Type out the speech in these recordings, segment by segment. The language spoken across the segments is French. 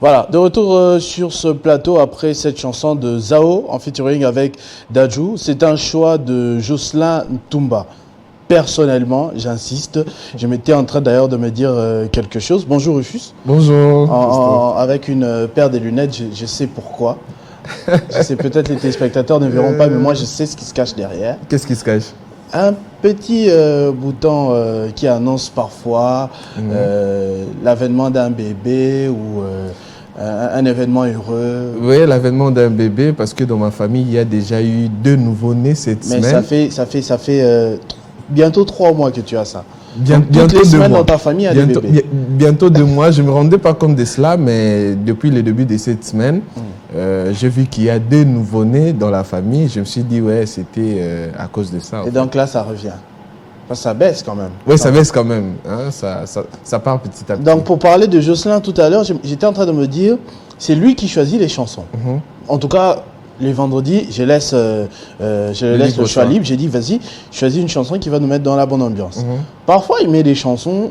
Voilà, de retour sur ce plateau après cette chanson de Zao en featuring avec Dadju. C'est un choix de Jocelyn Ntumba. Personnellement, j'insiste, je m'étais en train d'ailleurs de me dire quelque chose. Bonjour Rufus. Bonjour. Avec une paire de lunettes, je sais pourquoi. Je sais peut-être les téléspectateurs ne verront pas, mais moi je sais ce qui se cache derrière. Qu'est-ce qui se cache? Un petit bouton qui annonce parfois l'avènement d'un bébé ou un événement heureux. Oui, l'avènement d'un bébé, parce que dans ma famille, il y a déjà eu 2 nouveau-nés cette semaine. Mais ça fait bientôt 3 mois que tu as ça. Bientôt toutes les 2 semaines mois. Dans ta famille, il y a des bébés. Bientôt 2 mois. Je ne me rendais pas compte de cela, mais depuis le début de cette semaine, j'ai vu qu'il y a 2 nouveau-nés dans la famille. Je me suis dit, ouais, c'était à cause de ça. Et donc là, ça revient. Ça baisse quand même. Oui, ça baisse quand même. Hein, ça part petit à petit. Donc pour parler de Jocelyn tout à l'heure, j'étais en train de me dire, c'est lui qui choisit les chansons. En tout cas, les vendredis, je laisse le choix libre. J'ai dit, vas-y, choisis une chanson qui va nous mettre dans la bonne ambiance. Parfois, il met des chansons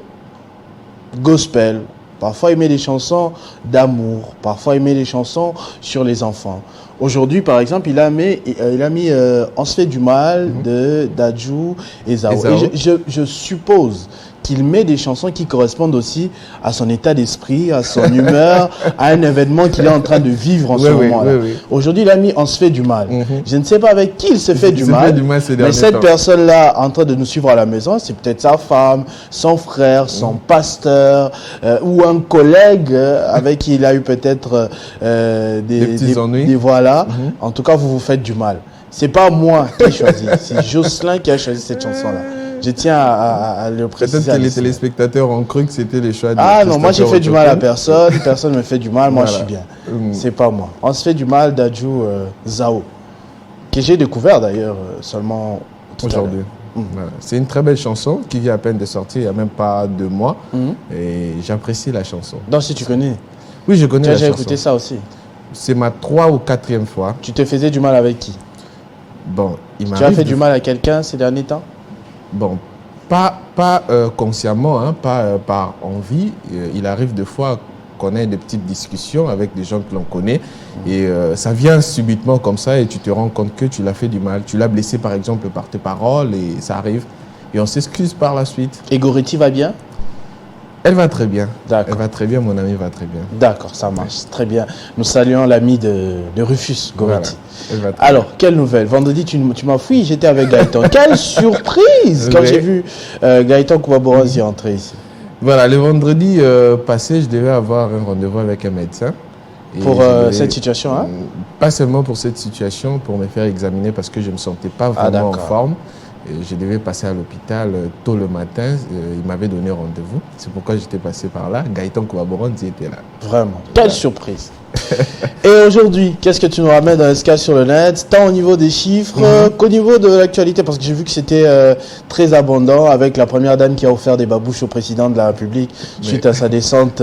gospel. Parfois, il met des chansons d'amour. Parfois, il met des chansons sur les enfants. Aujourd'hui, par exemple, il a mis On se fait du mal de Dadju et Zao. Et je suppose qu'il met des chansons qui correspondent aussi à son état d'esprit, à son humeur, à un événement qu'il est en train de vivre en ce moment-là. Aujourd'hui, il a mis On se fait du mal. Je ne sais pas avec qui il se fait du mal, mais cette personne-là en train de nous suivre à la maison, c'est peut-être sa femme, son frère, son pasteur ou un collègue avec qui il a eu peut-être des petits ennuis. Voilà. En tout cas, vous vous faites du mal. C'est pas moi qui ai choisi, c'est Jocelyn qui a choisi cette chanson-là. Je tiens à le préciser. Peut-être que les téléspectateurs ont cru que c'était les choix de non, moi j'ai fait du mal à personne, personne me fait du mal, moi je suis bien. C'est pas moi. On se fait du mal d'Adju Zao, que j'ai découvert d'ailleurs seulement aujourd'hui. Voilà. C'est une très belle chanson qui vient à peine de sortir, il n'y a même pas 2 mois. Et j'apprécie la chanson. Donc si tu connais? Oui, je connais la chanson. Tu as écouté ça aussi? C'est ma 3e ou 4e fois. Tu te faisais du mal avec qui? Bon, tu as fait du mal à quelqu'un ces derniers temps? Bon, pas consciemment, hein, pas par envie. Il arrive des fois qu'on ait des petites discussions avec des gens que l'on connaît et ça vient subitement comme ça et tu te rends compte que tu l'as fait du mal. Tu l'as blessé par exemple par tes paroles et ça arrive et on s'excuse par la suite. Et Goretti va bien? Elle va très bien. D'accord. Elle va très bien, mon ami va très bien. D'accord, ça marche. Très bien. Nous saluons l'ami de Rufus, Goretti. Voilà. Alors, quelle nouvelle? Vendredi, tu m'as fouillé, j'étais avec Gaëtan. Quelle surprise quand j'ai vu Gaëtan Kouaboranzi entrer ici. Voilà, le vendredi passé, je devais avoir un rendez-vous avec un médecin. Pour cette situation, hein? Pas seulement pour cette situation, pour me faire examiner parce que je ne me sentais pas vraiment en forme. Je devais passer à l'hôpital tôt le matin. Il m'avait donné rendez-vous. C'est pourquoi j'étais passé par là. Gaëtan Kouaboranzi était là. Vraiment. Quelle surprise. Et aujourd'hui, qu'est-ce que tu nous ramènes dans SK sur le net, tant au niveau des chiffres qu'au niveau de l'actualité? Parce que j'ai vu que c'était très abondant avec la première dame qui a offert des babouches au président de la République suite à sa descente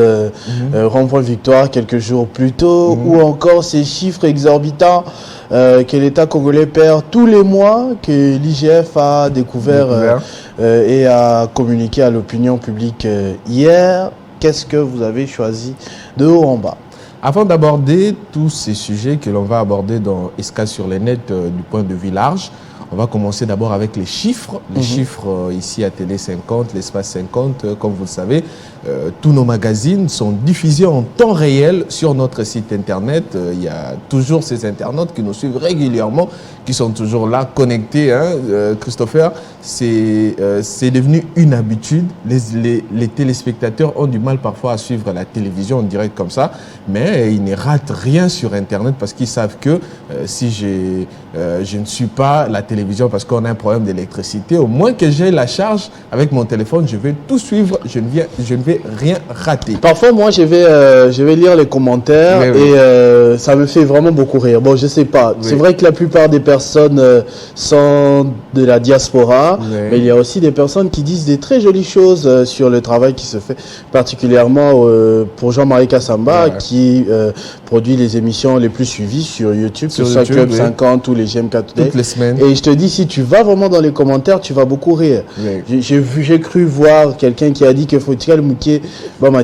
rond-point Victoire quelques jours plus tôt, ou encore ces chiffres exorbitants que l'État congolais perd tous les mois, que l'IGF a découvert et a communiqué à l'opinion publique hier. Qu'est-ce que vous avez choisi de haut en bas? Avant d'aborder tous ces sujets que l'on va aborder dans Escale sur les nets du point de vue large, on va commencer d'abord avec les chiffres. Les chiffres ici à Télé 50, l'Espace 50, comme vous le savez, tous nos magazines sont diffusés en temps réel sur notre site internet. Il y a toujours ces internautes qui nous suivent régulièrement, qui sont toujours là, connectés. Christopher, c'est devenu une habitude. Les téléspectateurs ont du mal parfois à suivre la télévision en direct comme ça, mais ils ne ratent rien sur internet parce qu'ils savent que si je ne suis pas la télévision parce qu'on a un problème d'électricité, au moins que j'ai la charge avec mon téléphone, je vais tout suivre, je ne vais rien rater. Parfois, moi, je vais lire les commentaires et ça me fait vraiment beaucoup rire. Bon, je sais pas. C'est vrai que la plupart des personnes personnes sont de la diaspora, mais il y a aussi des personnes qui disent des très jolies choses sur le travail qui se fait, particulièrement pour Jean-Marie Kassamba, qui produit les émissions les plus suivies sur YouTube, que ce soit Club 50 ou les GMK Today. Toutes les semaines. Et je te dis, si tu vas vraiment dans les commentaires, tu vas beaucoup rire. J'ai cru voir quelqu'un qui a dit que Foutikal Mouké,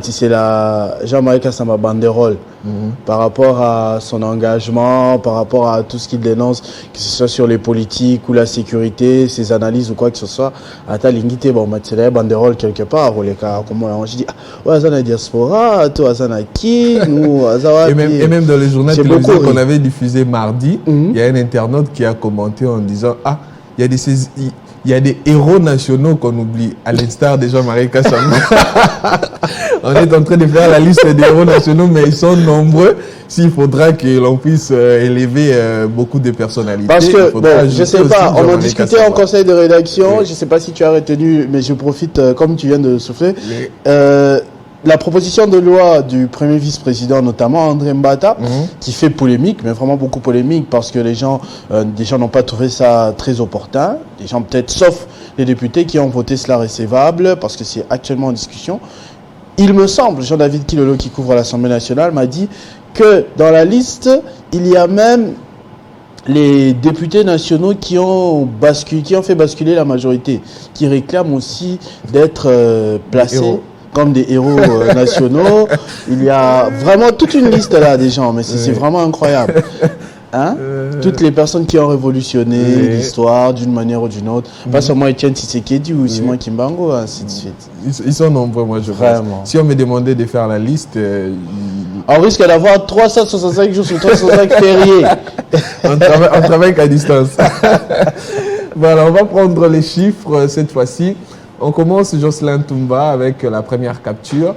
c'est la Jean-Marie Kassamba banderole. Par rapport à son engagement, par rapport à tout ce qu'il dénonce, que ce soit sur les politiques ou la sécurité, ses analyses ou quoi que ce soit. Ata lingité, c'est la banderole quelque part, ou les cas, comment on dit, ouais, ça na diaspora, toi, ça na qui, nous, et même dans les journaux télévisés qu'on avait diffusé mardi, il y a un internaute qui a commenté en disant, il y a des héros nationaux qu'on oublie, à l'instar de Jean-Marie Kassamba. On est en train de faire la liste des héros nationaux, mais ils sont nombreux. S'il faudra que l'on puisse élever beaucoup de personnalités. Parce que, je sais pas, on en discutait en conseil de rédaction, je sais pas si tu as retenu, mais je profite, comme tu viens de souffler. La proposition de loi du premier vice-président, notamment André Mbata, qui fait polémique, mais vraiment beaucoup polémique, parce que les gens n'ont pas trouvé ça très opportun. Les gens peut-être, sauf les députés qui ont voté cela recevable, parce que c'est actuellement en discussion. Il me semble, Jean-David Kilolo, qui couvre l'Assemblée nationale, m'a dit que dans la liste, il y a même les députés nationaux qui ont fait basculer la majorité, qui réclament aussi d'être placés comme des héros nationaux. Il y a vraiment toute une liste là des gens, mais c'est vraiment incroyable. Hein? Toutes les personnes qui ont révolutionné l'histoire d'une manière ou d'une autre, pas seulement Etienne Tshisekedi ou Simon Kimbango, ainsi de suite. Ils sont nombreux, moi je pense. Si on me demandait de faire la liste, on risque d'avoir 365 jours sur 365 fériés. On travaille qu'à distance. Voilà, on va prendre les chiffres cette fois-ci. On commence, Jocelyn Toumba, avec la première capture.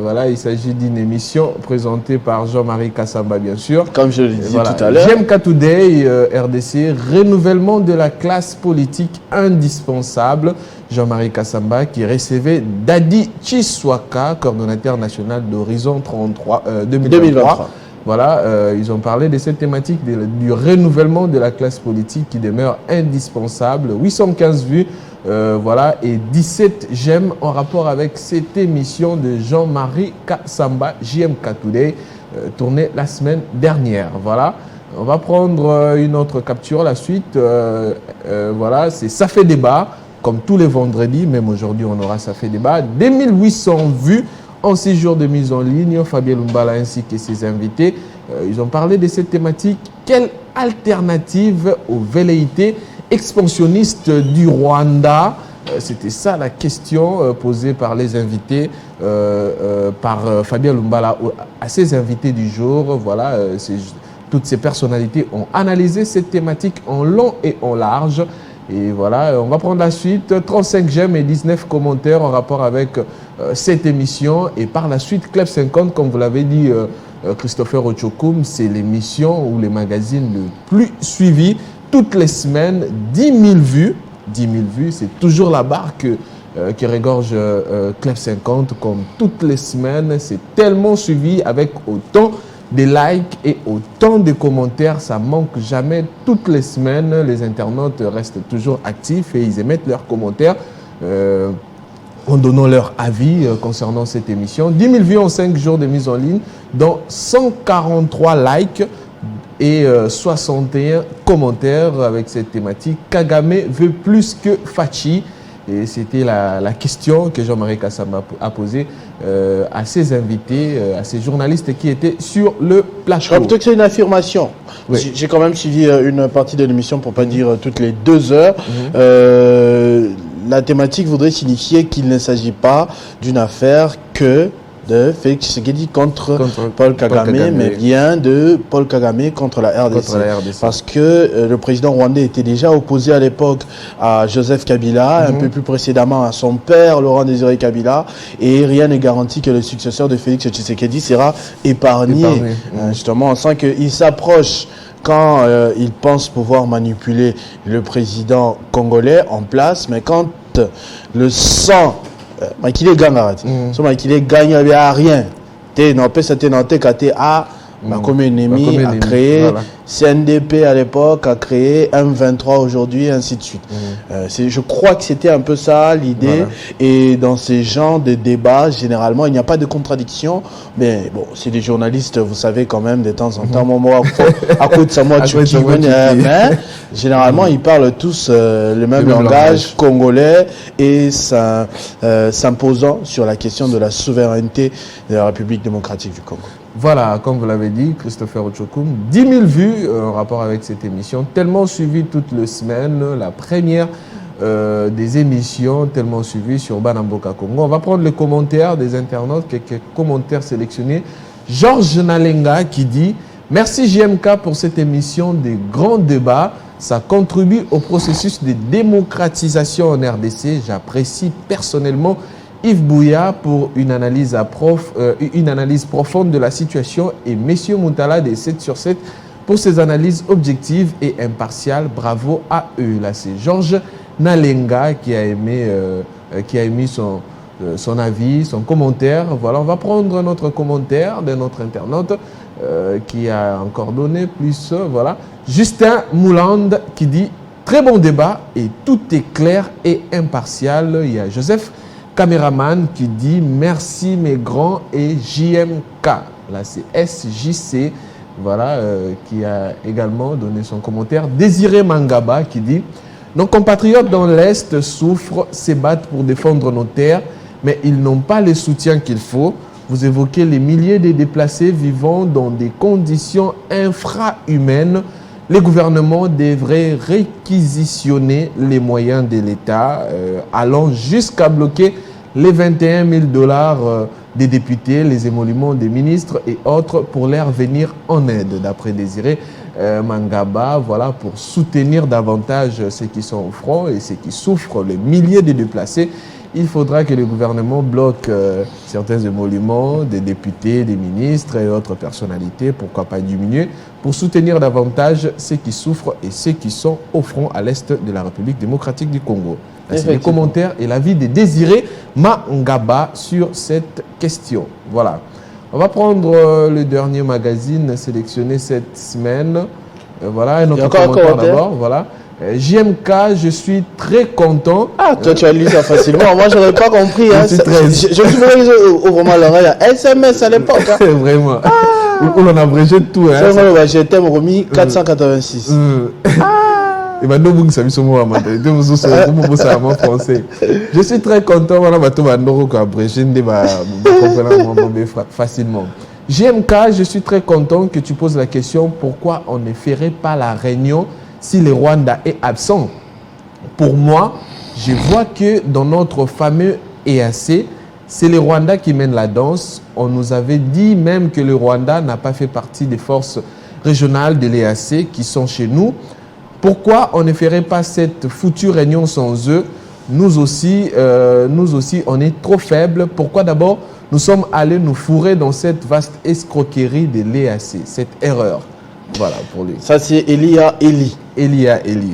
Voilà, il s'agit d'une émission présentée par Jean-Marie Kassamba, bien sûr. Comme je l'ai dit tout à l'heure. GMK Today, RDC, renouvellement de la classe politique indispensable. Jean-Marie Kassamba qui recevait Dadi Chiswaka, coordonnateur national d'Horizon 2023. Voilà, ils ont parlé de cette thématique du renouvellement de la classe politique qui demeure indispensable. 815 vues. Voilà, et 17 j'aime en rapport avec cette émission de Jean-Marie Kassamba, JMK Today, tournée la semaine dernière. Voilà, on va prendre une autre capture, la suite. Voilà, ça fait débat, comme tous les vendredis, même aujourd'hui on aura ça fait débat. 2800 vues en 6 jours de mise en ligne, Fabien Lumbala ainsi que ses invités. Ils ont parlé de cette thématique. Quelle alternative aux velléités expansionniste du Rwanda? C'était ça la question posée par les invités, par Fabien Lumbala à ses invités du jour. Voilà, toutes ces personnalités ont analysé cette thématique en long et en large. Et voilà, on va prendre la suite. 35 j'aime et 19 commentaires en rapport avec cette émission. Et par la suite, Club 50, comme vous l'avez dit, Christopher Ochokoum, c'est l'émission ou les magazines le plus suivi. Toutes les semaines, 10 000 vues. 10 000 vues, c'est toujours la barre qui regorge Club 50. Comme toutes les semaines, c'est tellement suivi avec autant de likes et autant de commentaires. Ça manque jamais. Toutes les semaines, les internautes restent toujours actifs et ils émettent leurs commentaires en donnant leur avis concernant cette émission. 10 000 vues en 5 jours de mise en ligne, dont 143 likes. Et 61 commentaires avec cette thématique. Kagame veut plus que Fachi. Et c'était la question que Jean-Marie Kassamba a posée à ses invités, à ses journalistes qui étaient sur le plateau. Je crois plutôt que c'est une affirmation. Oui. J'ai quand même suivi une partie de l'émission, pour ne pas dire toutes les 2 heures. La thématique voudrait signifier qu'il ne s'agit pas d'une affaire que de Félix Tshisekedi contre Paul Kagame, mais bien de Paul Kagame contre la RDC. Parce que le président rwandais était déjà opposé à l'époque à Joseph Kabila, un peu plus précédemment à son père, Laurent Désiré Kabila, et rien n'est garanti que le successeur de Félix Tshisekedi sera épargné. Justement, on sent qu'il s'approche quand il pense pouvoir manipuler le président congolais en place, mais quand le sang Makile gagne, so Makile gagne à rien. Te n'empêche ça te n'ente kate a Bakome Nemi a créé CNDP à l'époque, a créé M23 aujourd'hui, ainsi de suite. Je crois que c'était un peu ça l'idée. Et dans ces genres de débats, généralement, il n'y a pas de contradiction. Mais bon, c'est des journalistes, vous savez quand même, de temps en temps, à côté de ça, moi, mais généralement, ils parlent tous le même langage congolais et s'imposant sur la question de la souveraineté de la République démocratique du Congo. Voilà, comme vous l'avez dit, Christopher Ochokoum, 10 000 vues en rapport avec cette émission, tellement suivie toutes les semaines, la première des émissions tellement suivies sur Banamboka Congo. On va prendre les commentaires des internautes, quelques commentaires sélectionnés. Georges Nalenga qui dit « Merci JMK pour cette émission des grands débats. Ça contribue au processus de démocratisation en RDC. J'apprécie personnellement Yves Bouya pour une analyse profonde de la situation et Messieurs Moutala des 7 sur 7 pour ses analyses objectives et impartiales. Bravo à eux. » Là, c'est Georges Nalenga qui a émis son avis, son commentaire. Voilà, on va prendre notre commentaire de notre internaute qui a encore donné plus. Voilà. Justin Mouland qui dit « Très bon débat et tout est clair et impartial. » Il y a Joseph Caméraman qui dit « Merci mes grands et JMK ». Là, c'est SJC, voilà, qui a également donné son commentaire. Désiré Mangaba qui dit « Nos compatriotes dans l'Est souffrent, se battent pour défendre nos terres, mais ils n'ont pas les soutiens qu'il faut. Vous évoquez les milliers de déplacés vivant dans des conditions infrahumaines. Les gouvernements devraient réquisitionner les moyens de l'État, allant jusqu'à bloquer les 21 000 $ des députés, les émoluments des ministres et autres pour leur venir en aide, d'après Désiré Mangaba, voilà, pour soutenir davantage ceux qui sont au front et ceux qui souffrent, les milliers de déplacés. Il faudra que le gouvernement bloque certains émoluments des députés, des ministres et autres personnalités, pourquoi pas diminuer, pour soutenir davantage ceux qui souffrent et ceux qui sont au front à l'est de la République démocratique du Congo. C'est les commentaires et l'avis de Désiré Mangaba sur cette question. Voilà. On va prendre le dernier magazine sélectionné cette semaine. Voilà, un autre commentaire d'abord. Voilà. JMK, je suis très content. Ah, toi tu as lu ça facilement. Moi, je n'avais pas compris. Hein. Je me vraiment l'oreille à SMS à l'époque. Hein. Vraiment. On en a abrégé tout. Hein, c'est vrai, j'ai été remis 486. Et maintenant, vous savez ce mot français. Je suis très content. Voilà, abrégé facilement. JMK, je suis très content que tu poses la question pourquoi on ne ferait pas la réunion si le Rwanda est absent. Pour moi, je vois que dans notre fameux EAC, c'est le Rwanda qui mène la danse. On nous avait dit même que le Rwanda n'a pas fait partie des forces régionales de l'EAC qui sont chez nous. Pourquoi on ne ferait pas cette foutue réunion sans eux? Nous aussi, on est trop faibles. Pourquoi d'abord nous sommes allés nous fourrer dans cette vaste escroquerie de l'EAC, cette erreur? Voilà pour lui. Ça, c'est Elia Eli,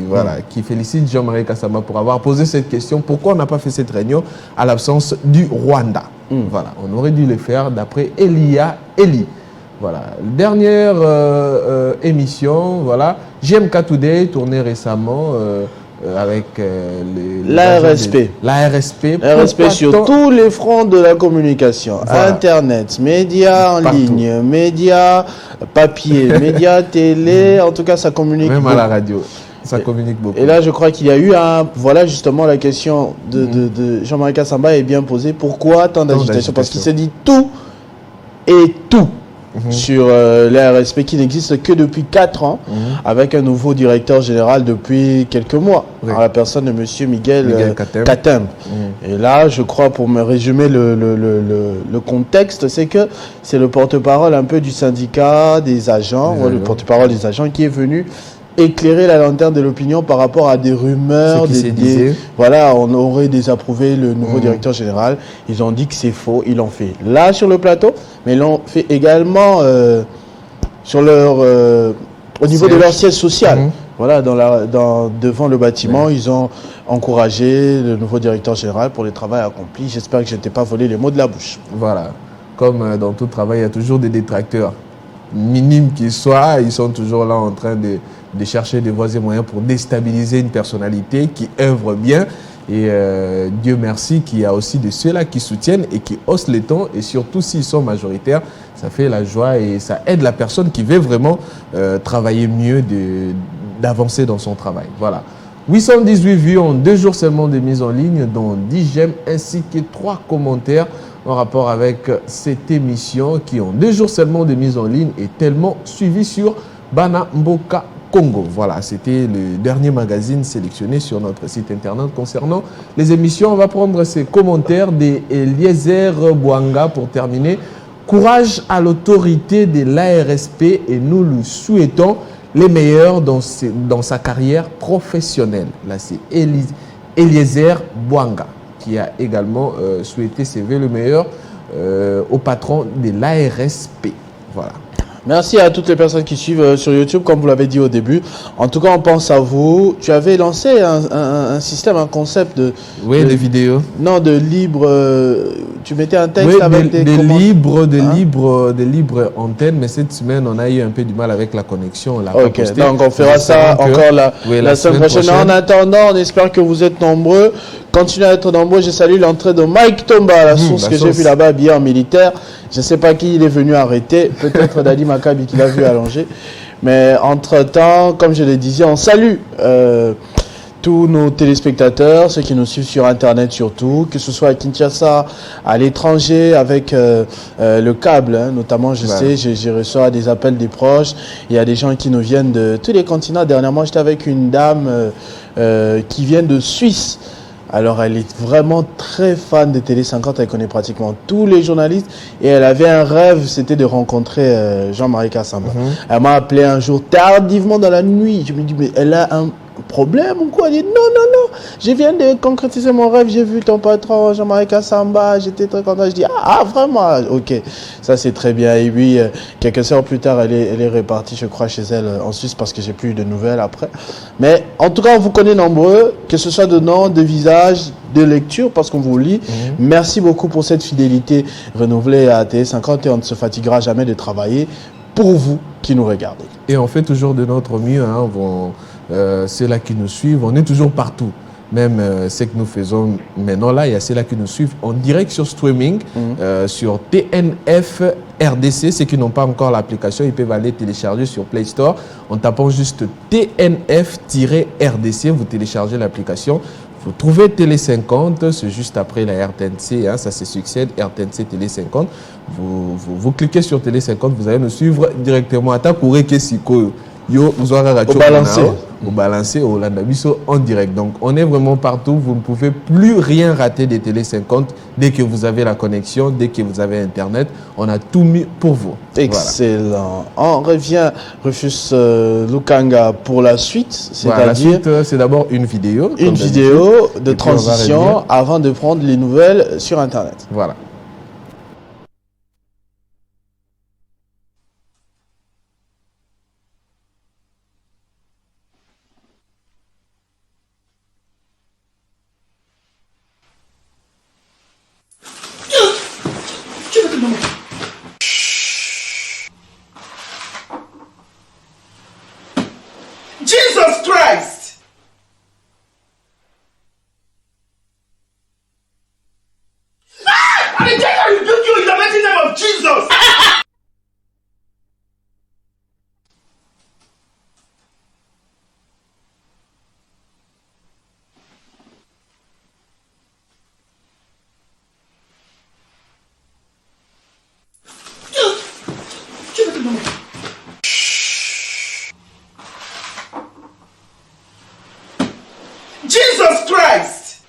voilà, qui félicite Jean-Marie Kassama pour avoir posé cette question. Pourquoi on n'a pas fait cette réunion à l'absence du Rwanda? Voilà, on aurait dû le faire d'après Elia Eli. Voilà, dernière émission, voilà, JMK Today, tournée récemment avec l'ARSP. L'ARSP sur tous les fronts de la communication. Voilà. Internet, médias en ligne, médias papier, médias télé, en tout cas ça communique même beaucoup. À la radio, ça communique beaucoup. Et là je crois qu'il y a eu voilà justement la question de Jean-Marie Kassamba est bien posée. Pourquoi tant d'agitation? Parce qu'il s'est dit tout et tout. Sur l'ARSP qui n'existe que depuis 4 ans, avec un nouveau directeur général depuis quelques mois, à la personne de M. Miguel Katem. Et là, je crois, pour me résumer le contexte, c'est que c'est le porte-parole un peu du syndicat des agents, le porte-parole des agents qui est venu éclairer la lanterne de l'opinion par rapport à des rumeurs, voilà, on aurait désapprouvé le nouveau directeur général. Ils ont dit que c'est faux, ils l'ont fait là sur le plateau, mais ils l'ont fait également sur leur, au niveau de leur siège social. Voilà, devant le bâtiment, ils ont encouragé le nouveau directeur général pour le travail accompli. J'espère que je ne t'ai pas volé les mots de la bouche. Voilà, comme dans tout travail, il y a toujours des détracteurs. minime qu'il soit, ils sont toujours là en train de chercher des voies et moyens pour déstabiliser une personnalité qui œuvre bien. Et Dieu merci qu'il y a aussi de ceux-là qui soutiennent et qui haussent les tons. Et surtout s'ils sont majoritaires, ça fait la joie et ça aide la personne qui veut vraiment travailler mieux, d'avancer dans son travail. Voilà. 818 vues en 2 jours seulement de mise en ligne, dont 10 j'aime ainsi que 3 commentaires en rapport avec cette émission qui en 2 jours seulement de mise en ligne est tellement suivie sur Bana Mboka Congo. Voilà, c'était le dernier magazine sélectionné sur notre site internet concernant les émissions. On va prendre ces commentaires d'Eliezer Bouanga pour terminer. Courage à l'autorité de l'ARSP et nous lui souhaitons les meilleurs dans sa carrière professionnelle. Là, c'est Eliezer Bouanga qui a également souhaité ses vœux le meilleur au patron de l'ARSP. Voilà. Merci à toutes les personnes qui suivent sur YouTube, comme vous l'avez dit au début. En tout cas, on pense à vous. Tu avais lancé un système, un concept de... Oui, des vidéos. Non, de libre... tu mettais un texte oui, avec des libres antennes, mais cette semaine, on a eu un peu du mal avec la connexion. Ok, donc on fera ça encore la semaine prochaine. En attendant, on espère que vous êtes nombreux. Continuez à être nombreux. Je salue l'entrée de Mike Tomba, la source que j'ai vu là-bas, habillé en militaire. Je ne sais pas qui il est venu arrêter. Peut-être Dadi Makabi qui l'a vu allonger. Mais entre-temps, comme je le disais, on salue tous nos téléspectateurs, ceux qui nous suivent sur Internet surtout, que ce soit à Kinshasa, à l'étranger, avec le câble, hein, notamment, je sais, j'ai reçu des appels des proches. Il y a des gens qui nous viennent de tous les continents. Dernièrement, j'étais avec une dame qui vient de Suisse. Alors, elle est vraiment très fan de Télé 50, elle connaît pratiquement tous les journalistes et elle avait un rêve, c'était de rencontrer Jean-Marie Kassamba. Elle m'a appelé un jour tardivement dans la nuit. Je me dis, mais elle a un problème ou quoi? Elle dit, non, je viens de concrétiser mon rêve, j'ai vu ton patron Jean-Marie Kassamba, j'étais très content. Je dis, ah vraiment? Ok, ça c'est très bien. Et puis, quelques heures plus tard, elle est repartie, je crois, chez elle en Suisse parce que j'ai plus eu de nouvelles après. Mais en tout cas, on vous connaît nombreux, que ce soit de nom, de visage, de lecture, parce qu'on vous lit. Merci beaucoup pour cette fidélité renouvelée à TS50 et on ne se fatiguera jamais de travailler pour vous qui nous regardez. Et on fait toujours de notre mieux, hein, ceux-là qui nous suivent, on est toujours partout. Même ce que nous faisons maintenant là, il y a ceux-là qui nous suivent en direct sur streaming, sur TNF RDC. Ceux qui n'ont pas encore l'application, ils peuvent aller télécharger sur Play Store en tapant juste TNF-RDC. Vous téléchargez l'application. Vous trouvez Télé 50, c'est juste après la RTNC, hein, ça se succède, RTNC Télé 50. Vous cliquez sur Télé 50, vous allez nous suivre directement. Au balancer au Landabiso en direct. Donc, on est vraiment partout. Vous ne pouvez plus rien rater des Télé 50 dès que vous avez la connexion, dès que vous avez Internet. On a tout mis pour vous. Excellent. Voilà. On revient, Rufus Lukanga, pour la suite. C'est-à-dire, la suite, c'est d'abord une vidéo. Une vidéo de transition avant de prendre les nouvelles sur Internet. Voilà. Jesus Christ! I think I rebuke you in the mighty name of Jesus! Jesus Christ!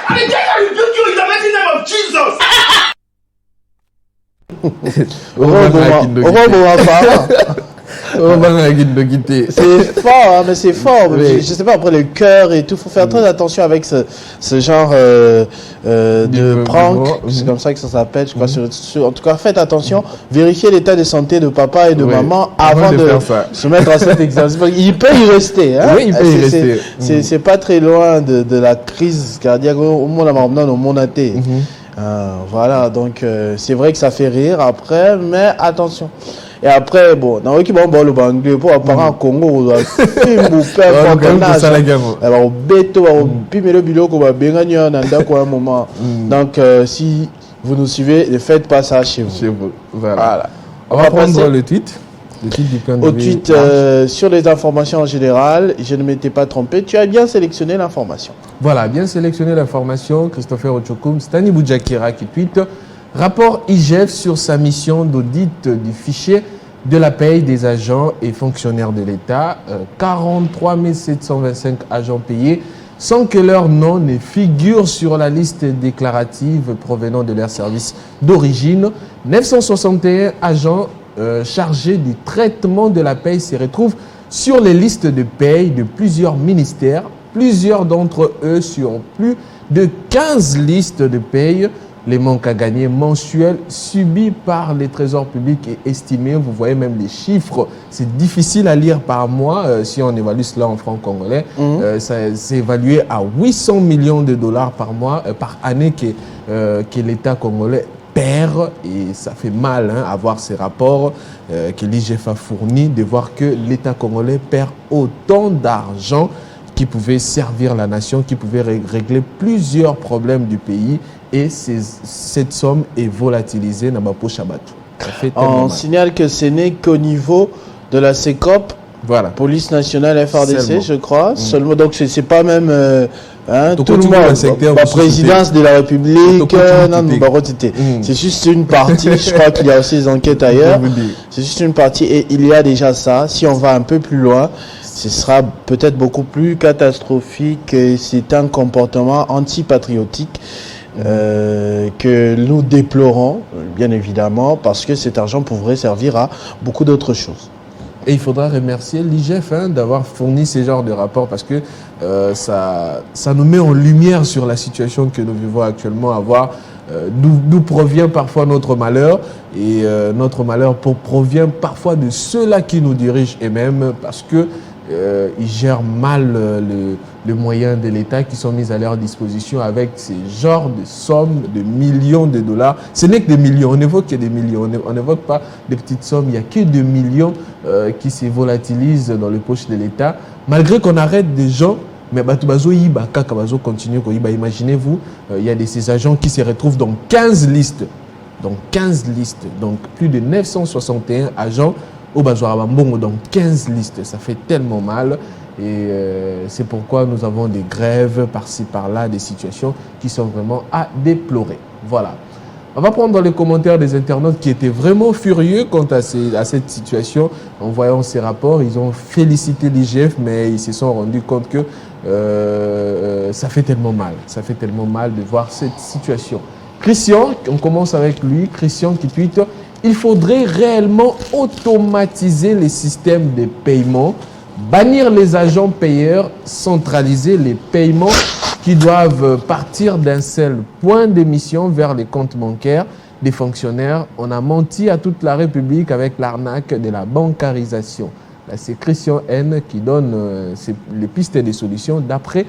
I think I rebuke you in the mighty name of Jesus! C'est fort, hein, mais c'est fort. Oui. Je sais pas, après le cœur et tout, il faut faire très attention avec ce genre de prank. C'est comme ça que ça s'appelle. Je crois, en tout cas, faites attention. Vérifiez l'état de santé de papa et de maman avant de se mettre à cet exercice. Il peut y rester. Hein? Oui, il peut y rester. C'est pas très loin de la crise cardiaque au monde maintenant, au monde athée. Voilà, donc c'est vrai que ça fait rire après, mais attention. Et après, bon, dans le le banglais, pour apparemment Congo, on doit faire un partenage. Alors, béto, on pime le bilot qu'on va bien gagner un moment. Donc, si vous nous suivez, ne faites pas ça chez vous. Chez vous. Voilà. On va prendre le tweet. Le tweet du plan de Au tweet, sur les informations en général, je ne m'étais pas trompé. Tu as bien sélectionné l'information. Voilà, bien sélectionné l'information. Christopher Ochokum, Stani Boujakira qui tweet. Rapport IGF sur sa mission d'audit du fichier de la paye des agents et fonctionnaires de l'État. 43 725 agents payés sans que leur nom ne figure sur la liste déclarative provenant de leur service d'origine. 961 agents chargés du traitement de la paye se retrouvent sur les listes de paye de plusieurs ministères. Plusieurs d'entre eux sur plus de 15 listes de paye. Les manques à gagner mensuels subis par les trésors publics et estimés. Vous voyez même les chiffres. C'est difficile à lire par mois si on évalue cela en francs congolais. C'est évalué à 800 millions de dollars par mois, par année que l'État congolais perd. Et ça fait mal à voir ces rapports que l'IGF a fournis, de voir que l'État congolais perd autant d'argent qui pouvait servir la nation, qui pouvait régler plusieurs problèmes du pays. Et cette somme est volatilisée dans ma poche à bateau. On signale que ce n'est qu'au niveau de la CECOP, voilà. Police nationale FRDC, seulement. Je crois. Seulement, donc, c'est pas même tout le monde. La présidence de la République, c'est juste une partie. Je crois qu'il y a aussi des enquêtes ailleurs. C'est juste une partie et il y a déjà ça. Si on va un peu plus loin, ce sera peut-être beaucoup plus catastrophique. C'est un comportement antipatriotique. Que nous déplorons, bien évidemment, parce que cet argent pourrait servir à beaucoup d'autres choses. Et il faudra remercier l'IGF d'avoir fourni ces genres de rapports parce que ça nous met en lumière sur la situation que nous vivons actuellement, d'où provient parfois notre malheur. Et notre malheur provient parfois de ceux-là qui nous dirigent et même parce que ils gèrent mal les moyens de l'État qui sont mis à leur disposition avec ces genres de sommes de millions de dollars. Ce n'est que des millions, on évoque que des millions, on n'évoque pas des petites sommes, il n'y a que des millions qui se volatilisent dans les poches de l'État. Malgré qu'on arrête des gens, mais continue. Imaginez-vous, il y a ces agents qui se retrouvent dans 15 listes. Donc plus de 961 agents au Bazouarabambongo dans 15 listes. Ça fait tellement mal et c'est pourquoi nous avons des grèves par-ci par-là, des situations qui sont vraiment à déplorer. Voilà. On va prendre dans les commentaires des internautes qui étaient vraiment furieux quant à cette situation. En voyant ces rapports, ils ont félicité l'IGF, mais ils se sont rendus compte que ça fait tellement mal. Ça fait tellement mal de voir cette situation. Christian, on commence avec lui. Christian qui tweete: il faudrait réellement automatiser les systèmes de paiement, bannir les agents payeurs, centraliser les paiements qui doivent partir d'un seul point d'émission vers les comptes bancaires des fonctionnaires. On a menti à toute la République avec l'arnaque de la bancarisation. Là, c'est Christian N qui donne les pistes et les solutions d'après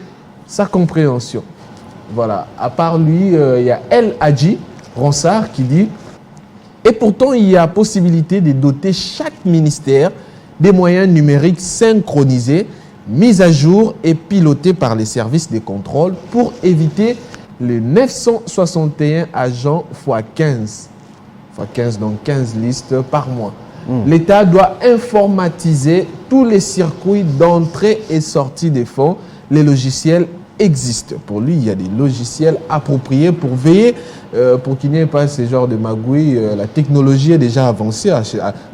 sa compréhension. Voilà. À part lui, il y a El Hadji Ronsard qui dit: et pourtant, il y a possibilité de doter chaque ministère des moyens numériques synchronisés, mis à jour et pilotés par les services de contrôle pour éviter les 961 agents x 15. X 15, donc 15 listes par mois. L'État doit informatiser tous les circuits d'entrée et sortie des fonds. Les logiciels existent. Pour lui, il y a des logiciels appropriés pour veiller pour qu'il n'y ait pas ce genre de magouilles. La technologie est déjà avancée à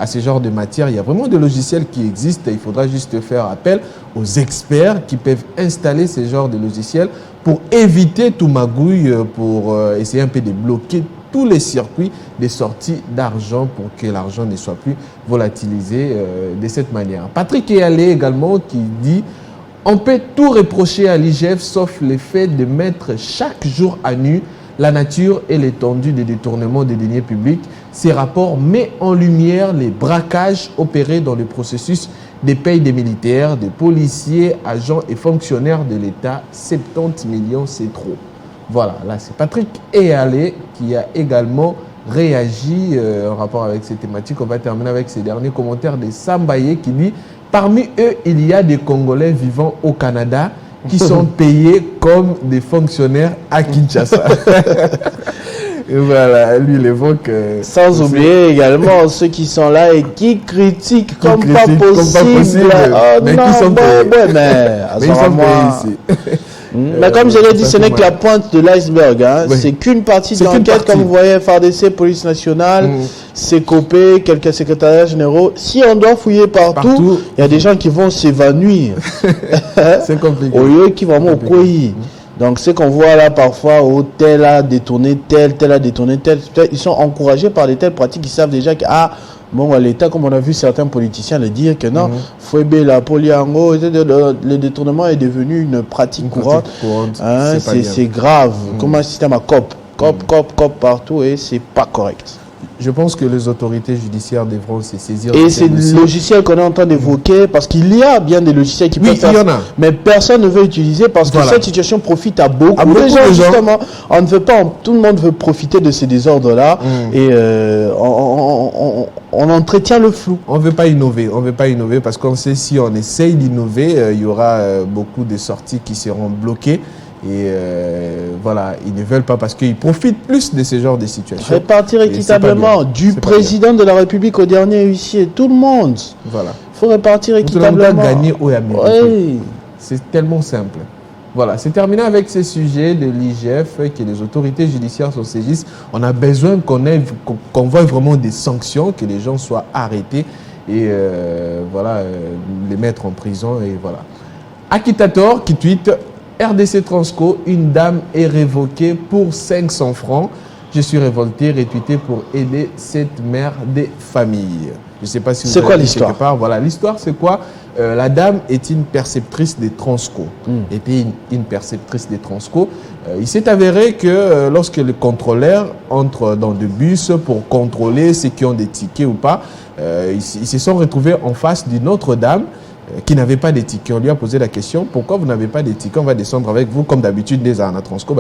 ce genre de matière. Il y a vraiment des logiciels qui existent. Il faudra juste faire appel aux experts qui peuvent installer ce genre de logiciels pour éviter tout magouille, pour essayer un peu de bloquer tous les circuits de sortie d'argent pour que l'argent ne soit plus volatilisé de cette manière. Patrick Eyalé également qui dit: on peut tout reprocher à l'IGF sauf le fait de mettre chaque jour à nu la nature et l'étendue des détournements des deniers publics. Ces rapports mettent en lumière les braquages opérés dans le processus des payes des militaires, des policiers, agents et fonctionnaires de l'État. 70 millions, c'est trop. Voilà, là c'est Patrick Eyalé qui a également réagi en rapport avec ces thématiques. On va terminer avec ces derniers commentaires de Sambaye qui dit « Parmi eux, il y a des Congolais vivant au Canada qui sont payés comme des fonctionnaires à Kinshasa. » Et voilà, lui il évoque... Sans oublier également ceux qui sont là et qui critiquent comme pas possible. Oh mais non, qui sont payés. mais ils sont payés ici. Mais comme je l'ai dit, ce n'est que la pointe de l'iceberg. Hein. Oui. C'est qu'une partie de C'est qu'une l'enquête, partie. comme vous voyez, FARDC, Police nationale, CECOPé, quelques secrétariats généraux. Si on doit fouiller partout, il y a des gens qui vont s'évanouir. C'est compliqué. Au lieu qui vont au Koyi. Donc, ce qu'on voit là, parfois, tel a détourné tel a détourné tel. Ils sont encouragés par de telles pratiques. Ils savent déjà que, bon, l'État, comme on a vu certains politiciens le dire, que non, Fouébé, la Poliango, le détournement est devenu une pratique courante. Hein, c'est grave. Comme un système à COP partout et c'est pas correct. Je pense que les autorités judiciaires devront se saisir. Et c'est le logiciel qu'on est en train d'évoquer parce qu'il y a bien des logiciels qui peuvent faire il y en a. Mais personne ne veut utiliser parce que cette situation profite à beaucoup de gens. Justement, on ne veut pas, tout le monde veut profiter de ces désordres-là et on entretient le flou. On ne veut pas innover. On veut pas innover parce qu'on sait si on essaye d'innover, il y aura beaucoup de sorties qui seront bloquées. Et voilà, ils ne veulent pas parce qu'ils profitent plus de ce genre de situations. Répartir équitablement du président de la République au dernier huissier, tout le monde. Voilà. Il faut répartir équitablement. Tout le monde doit gagner ou améliorer. Oui. C'est tellement simple. Voilà, c'est terminé avec ces sujets de l'IGF que les autorités judiciaires se saisissent. On a besoin qu'on voit vraiment des sanctions, que les gens soient arrêtés et voilà, les mettre en prison. Et voilà. Akitator qui tweet RDC Transco, une dame est révoquée pour 500 francs. Je suis révolté, retweeté pour aider cette mère des familles. Je ne sais pas si vous c'est quoi l'histoire? Voilà, l'histoire c'est quoi? La dame est une perceptrice des Transco. Était une perceptrice des Transco. Il s'est avéré que lorsque les contrôleurs entrent dans des bus pour contrôler ceux qui ont des tickets ou pas, ils se sont retrouvés en face d'une autre dame qui n'avait pas de tickets. On lui a posé la question, pourquoi vous n'avez pas de tickets? On va descendre avec vous, comme d'habitude, des à Transco,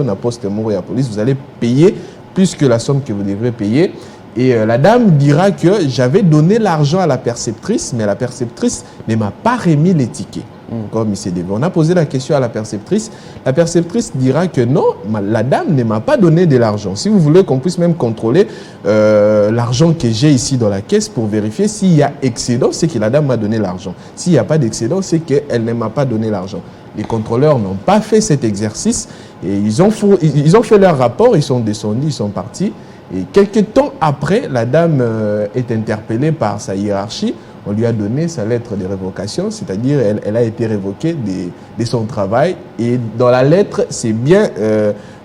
na poste moro et la police, vous allez payer plus que la somme que vous devrez payer. Et la dame dira que j'avais donné l'argent à la perceptrice, mais la perceptrice ne m'a pas remis les tickets. Comme il s'est dit. On a posé la question à la perceptrice. La perceptrice dira que non, la dame ne m'a pas donné de l'argent. Si vous voulez qu'on puisse même contrôler l'argent que j'ai ici dans la caisse pour vérifier s'il y a excédent, c'est que la dame m'a donné l'argent. S'il n'y a pas d'excédent, c'est qu'elle ne m'a pas donné l'argent. Les contrôleurs n'ont pas fait cet exercice et ils ont fait leur rapport, ils sont descendus, ils sont partis. Et quelques temps après, la dame est interpellée par sa hiérarchie. On lui a donné sa lettre de révocation, c'est-à-dire elle a été révoquée de son travail. Et dans la lettre, c'est bien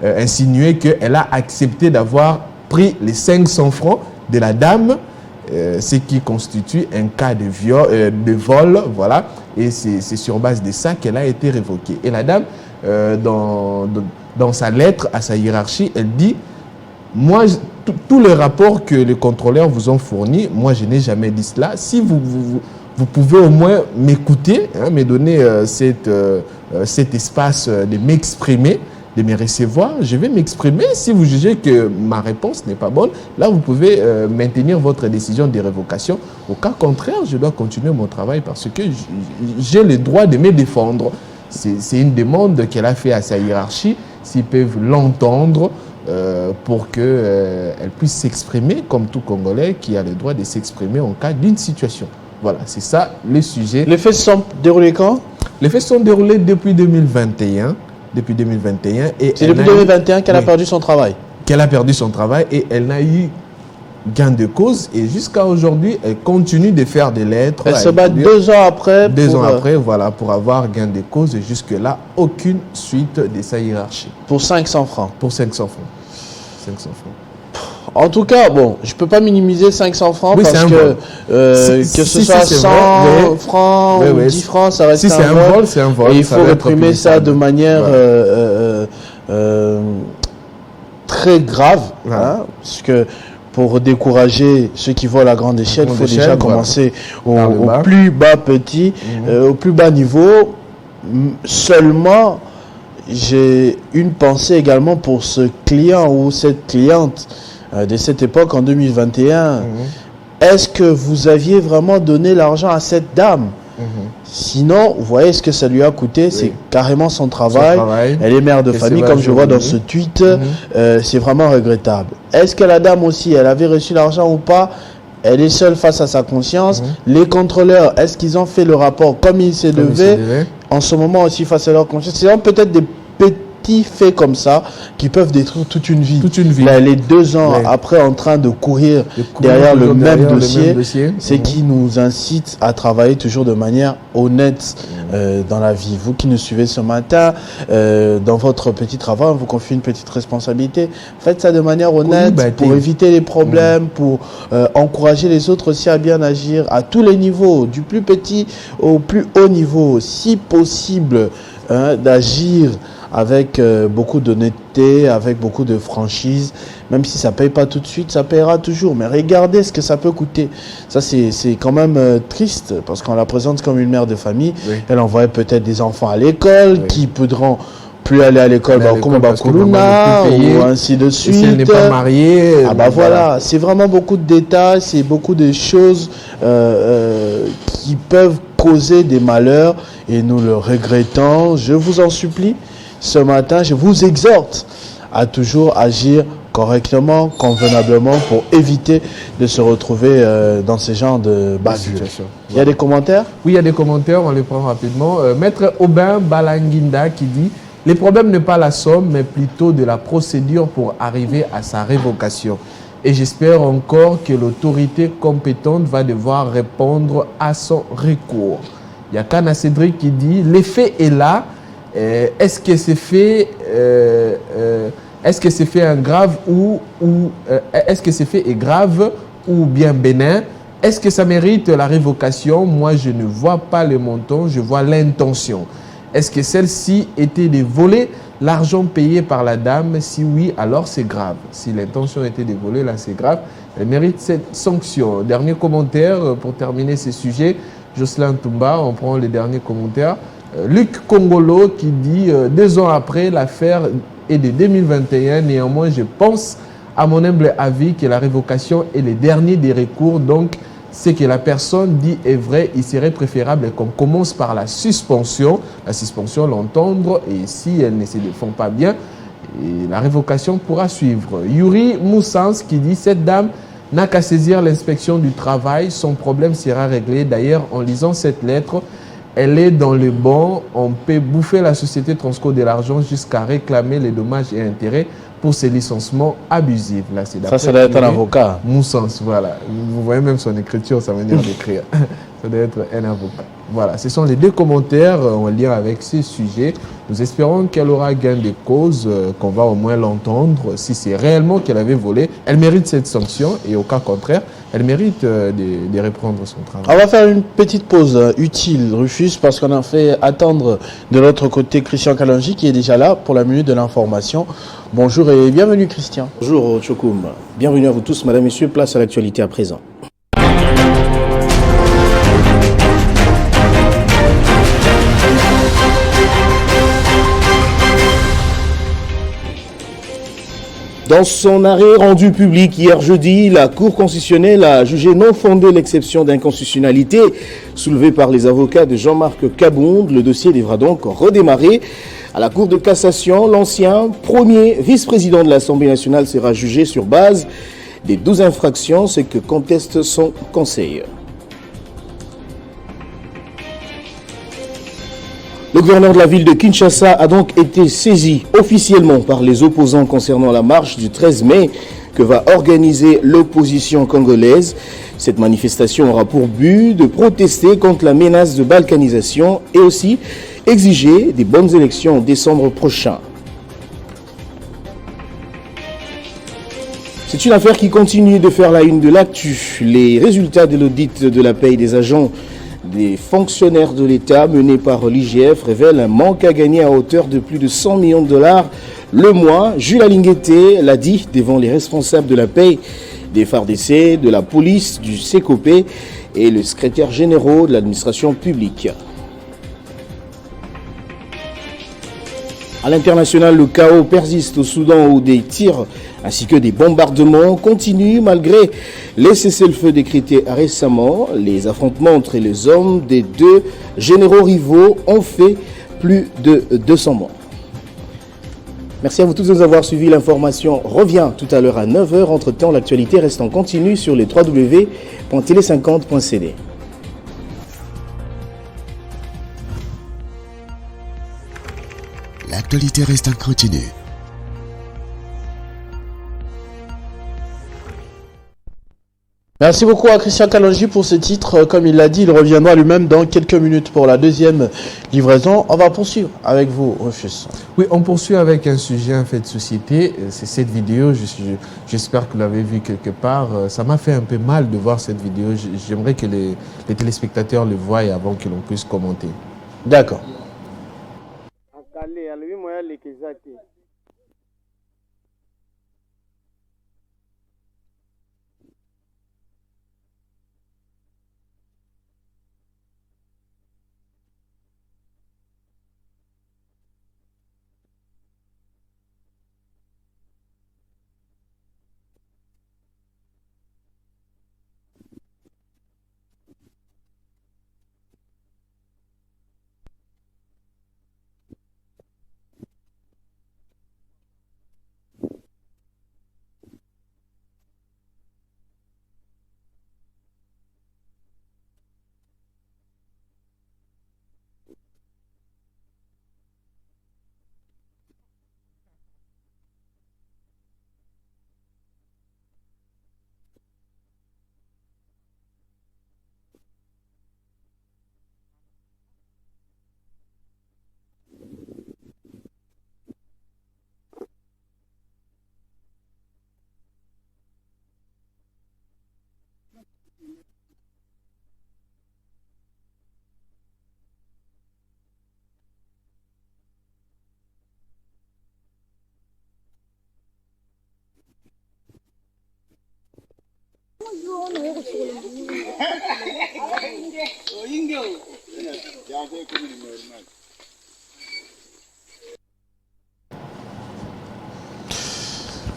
insinué qu'elle a accepté d'avoir pris les 500 francs de la dame, ce qui constitue un cas de vol. Voilà. Et c'est sur base de ça qu'elle a été révoquée. Et la dame, dans sa lettre à sa hiérarchie, elle dit « Moi, tous les rapports que les contrôleurs vous ont fournis, moi, je n'ai jamais dit cela. Si vous pouvez au moins m'écouter, hein, me donner cet espace de m'exprimer, de me recevoir, je vais m'exprimer. Si vous jugez que ma réponse n'est pas bonne, là, vous pouvez maintenir votre décision de révocation. Au cas contraire, je dois continuer mon travail parce que j'ai le droit de me défendre. » C'est une demande qu'elle a fait à sa hiérarchie, s'ils peuvent l'entendre, pour qu'elle puisse s'exprimer comme tout Congolais qui a le droit de s'exprimer en cas d'une situation. Voilà, c'est ça le sujet. Les faits se sont déroulés quand? Les faits se sont déroulés depuis 2021. Depuis 2021. C'est depuis 2021 qu'elle a perdu son travail. Qu'elle a perdu son travail et elle n'a eu gain de cause. Et jusqu'à aujourd'hui, elle continue de faire des lettres. Elle se bat 2 ans après. 2 ans après, voilà, pour avoir gain de cause. Et jusque-là, aucune suite de sa hiérarchie. Pour 500 francs. Pour 500 francs. 500 francs. En tout cas, bon, je peux pas minimiser 500 francs oui, parce que ce soit 100 francs ou 10 francs, ça reste un vol. C'est un vol. Et il faut réprimer ça de manière très grave, hein, parce que pour décourager ceux qui volent à grande échelle, il faut déjà commencer au plus bas au plus bas niveau. Seulement, j'ai une pensée également pour ce client ou cette cliente de cette époque en 2021. Est-ce que vous aviez vraiment donné l'argent à cette dame? Sinon, vous voyez ce que ça lui a coûté, c'est carrément son travail. Elle est mère de famille, comme je vois dans ce tweet. C'est vraiment regrettable. Est-ce que la dame aussi, elle avait reçu l'argent ou pas? Elle est seule face à sa conscience. Les contrôleurs, est-ce qu'ils ont fait le rapport comme il se devait? En ce moment aussi face à leur conscience. C'est peut-être des petits faits comme ça qui peuvent détruire toute une vie. Là, les 2 ans après en train de courir derrière le même dossier, c'est qui nous incite à travailler toujours de manière honnête dans la vie. Vous qui nous suivez ce matin, dans votre petit travail, on vous confie une petite responsabilité. Faites ça de manière honnête pour éviter les problèmes, pour encourager les autres aussi à bien agir à tous les niveaux, du plus petit au plus haut niveau, si possible, d'agir avec beaucoup d'honnêteté, avec beaucoup de franchise, même si ça ne paye pas tout de suite, ça payera toujours. Mais regardez ce que ça peut coûter. Ça, c'est quand même triste, parce qu'on la présente comme une mère de famille. Elle envoie peut-être des enfants à l'école qui pourront plus aller à l'école comme Bakuluna, ou ainsi de suite. Si elle n'est pas mariée. Voilà, c'est vraiment beaucoup de détails, c'est beaucoup de choses qui peuvent causer des malheurs, et nous le regrettons. Je vous en supplie, ce matin, je vous exhorte à toujours agir correctement, convenablement, pour éviter de se retrouver dans ce genre de bavure. Il y a des commentaires? Oui, il y a des commentaires, on les prend rapidement. Maître Aubin Balanguinda qui dit « Les problèmes n'est pas la somme, mais plutôt de la procédure pour arriver à sa révocation. Et j'espère encore que l'autorité compétente va devoir répondre à son recours. » Il y a Kana Cédric qui dit « L'effet est là. Est-ce que c'est fait un grave est-ce que c'est fait est grave ou bien bénin? Est-ce que ça mérite la révocation? Moi, je ne vois pas le montant, je vois l'intention. Est-ce que celle-ci était de voler l'argent payé par la dame? Si oui, alors c'est grave. Si l'intention était de voler, là c'est grave. Elle mérite cette sanction. Dernier commentaire pour terminer ce sujet. Jocelyn Toumba, on prend les derniers commentaires. Luc Congolo qui dit 2 ans après, l'affaire est de 2021. Néanmoins, je pense, à mon humble avis, que la révocation est le dernier des recours. Donc, ce que la personne dit est vrai. Il serait préférable qu'on commence par la suspension. La suspension, l'entendre, et si elle ne se défend pas bien, et la révocation pourra suivre. Yuri Moussans qui dit cette dame n'a qu'à saisir l'inspection du travail. Son problème sera réglé. D'ailleurs, en lisant cette lettre, elle est dans le bon. On peut bouffer la société Transco de l'argent jusqu'à réclamer les dommages et intérêts pour ces licenciements abusifs. Là, ça doit être un avocat. Moussens, voilà. Vous voyez même son écriture, sa manière d'écrire. Ça doit être un avocat. Voilà, ce sont les 2 commentaires en lien avec ces sujets. Nous espérons qu'elle aura gain de cause, qu'on va au moins l'entendre. Si c'est réellement qu'elle avait volé, elle mérite cette sanction, et au cas contraire, elle mérite de reprendre son travail. On va faire une petite pause utile, Rufus, parce qu'on a fait attendre de l'autre côté Christian Kalonji qui est déjà là pour la minute de l'information. Bonjour et bienvenue Christian. Bonjour Chokoum, bienvenue à vous tous, madame, messieurs, place à l'actualité à présent. Dans son arrêt rendu public hier jeudi, la Cour constitutionnelle a jugé non fondée l'exception d'inconstitutionnalité soulevée par les avocats de Jean-Marc Kabound. Le dossier devra donc redémarrer. À la Cour de cassation, l'ancien premier vice-président de l'Assemblée nationale sera jugé sur base des 12 infractions, ce que conteste son conseil. Le gouverneur de la ville de Kinshasa a donc été saisi officiellement par les opposants concernant la marche du 13 mai que va organiser l'opposition congolaise. Cette manifestation aura pour but de protester contre la menace de balkanisation et aussi exiger des bonnes élections en décembre prochain. C'est une affaire qui continue de faire la une de l'actu. Les résultats de l'audit de la paye des agents des fonctionnaires de l'État menés par l'IGF révèlent un manque à gagner à hauteur de plus de 100 millions de dollars le mois. Jules Alingueté l'a dit devant les responsables de la paye des FARDC, de la police, du CECOP et le secrétaire général de l'administration publique. À l'international, le chaos persiste au Soudan où des tirs ainsi que des bombardements continuent malgré les cessez-le-feu décrétés récemment. Les affrontements entre les hommes des deux généraux rivaux ont fait plus de 200 morts. Merci à vous tous de nous avoir suivis. L'information revient tout à l'heure à 9h. Entre-temps, l'actualité reste en continu sur les www.tele50.cd. L'actualité reste en continu. Merci beaucoup à Christian Kalonji pour ce titre. Comme il l'a dit, il reviendra lui-même dans quelques minutes pour la deuxième livraison. On va poursuivre avec vous, Rufus. Oui, on poursuit avec un sujet en fait de société. C'est cette vidéo, j'espère que vous l'avez vu quelque part. Ça m'a fait un peu mal de voir cette vidéo. J'aimerais que les téléspectateurs le voient avant que l'on puisse commenter. D'accord.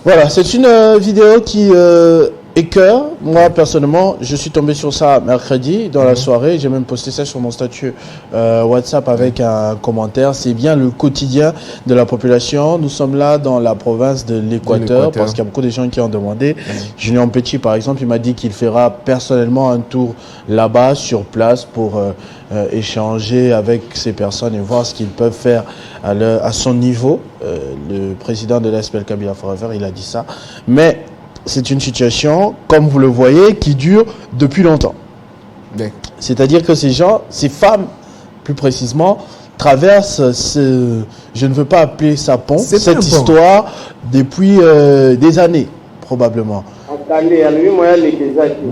Voilà, c'est une vidéo qui écœure. Moi, personnellement, je suis tombé sur ça mercredi dans la soirée. J'ai même posté ça sur mon statut WhatsApp avec un commentaire. C'est bien le quotidien de la population. Nous sommes là dans la province de l'Équateur parce qu'il y a beaucoup de gens qui ont demandé. Julien Petit, par exemple, il m'a dit qu'il fera personnellement un tour là-bas, sur place, pour échanger avec ces personnes et voir ce qu'ils peuvent faire à son niveau. Le président de l'ASPEL, Kabila Forever, il a dit ça. Mais c'est une situation, comme vous le voyez, qui dure depuis longtemps. C'est-à-dire que ces gens, ces femmes, plus précisément, traversent je ne veux pas appeler ça pont, cette histoire depuis des années, probablement.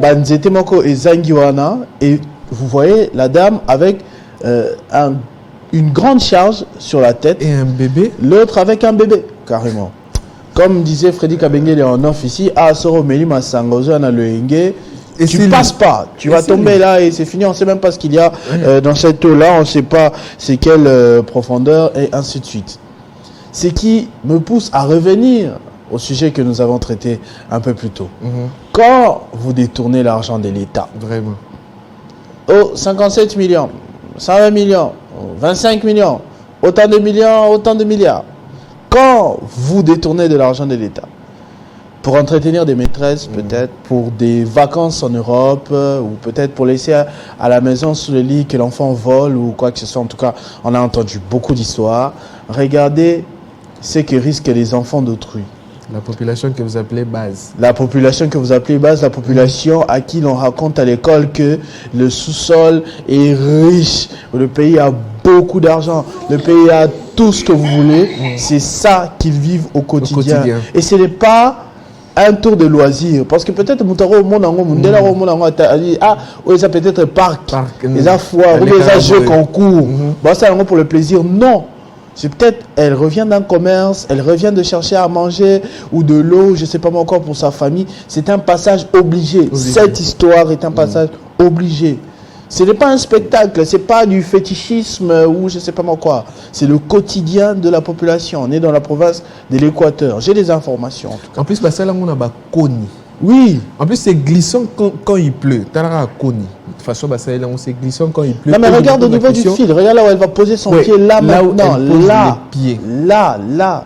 Banzete Moko et Zangiwana, et vous voyez la dame avec une grande charge sur la tête. Et un bébé. L'autre avec un bébé, carrément. Comme disait Freddy Kabengele en off ici, à Soro Melima Sangozo na le Henge, tu passes pas, tu vas tomber là et c'est fini, on ne sait même pas ce qu'il y a dans cette eau-là, on ne sait pas c'est quelle profondeur et ainsi de suite. Ce qui me pousse à revenir au sujet que nous avons traité un peu plus tôt. Quand vous détournez l'argent de l'État, vraiment, 57 millions, 120 millions, 25 millions, autant de millions, autant de milliards. Quand vous détournez de l'argent de l'État pour entretenir des maîtresses, peut-être pour des vacances en Europe, ou peut-être pour laisser à la maison sous le lit que l'enfant vole ou quoi que ce soit, en tout cas, on a entendu beaucoup d'histoires. Regardez ce que risquent les enfants d'autrui. La population que vous appelez base. La population que vous appelez base, la population à qui l'on raconte à l'école que le sous-sol est riche, le pays a beaucoup d'argent, le pays a tout ce que vous voulez. C'est ça qu'ils vivent au quotidien. Et ce n'est pas un tour de loisir. Parce que peut-être, ça peut être parc, les foires, ou les jeux concours. Ça, pour le plaisir. Non. C'est peut-être, elle revient d'un commerce, elle revient de chercher à manger ou de l'eau, je ne sais pas moi encore pour sa famille. C'est un passage obligé. Cette histoire est un passage obligé. Ce n'est pas un spectacle, c'est pas du fétichisme ou je sais pas moi quoi. C'est le quotidien de la population. On est dans la province de l'Équateur. J'ai des informations en tout cas. En plus, ça là on a ba Koni. Oui. En plus, c'est glissant quand il pleut. T'as Koni. De toute façon, ça là, c'est glissant quand il pleut. Non mais regarde au niveau du fil. Regarde là où elle va poser son pied là maintenant. Là. Là.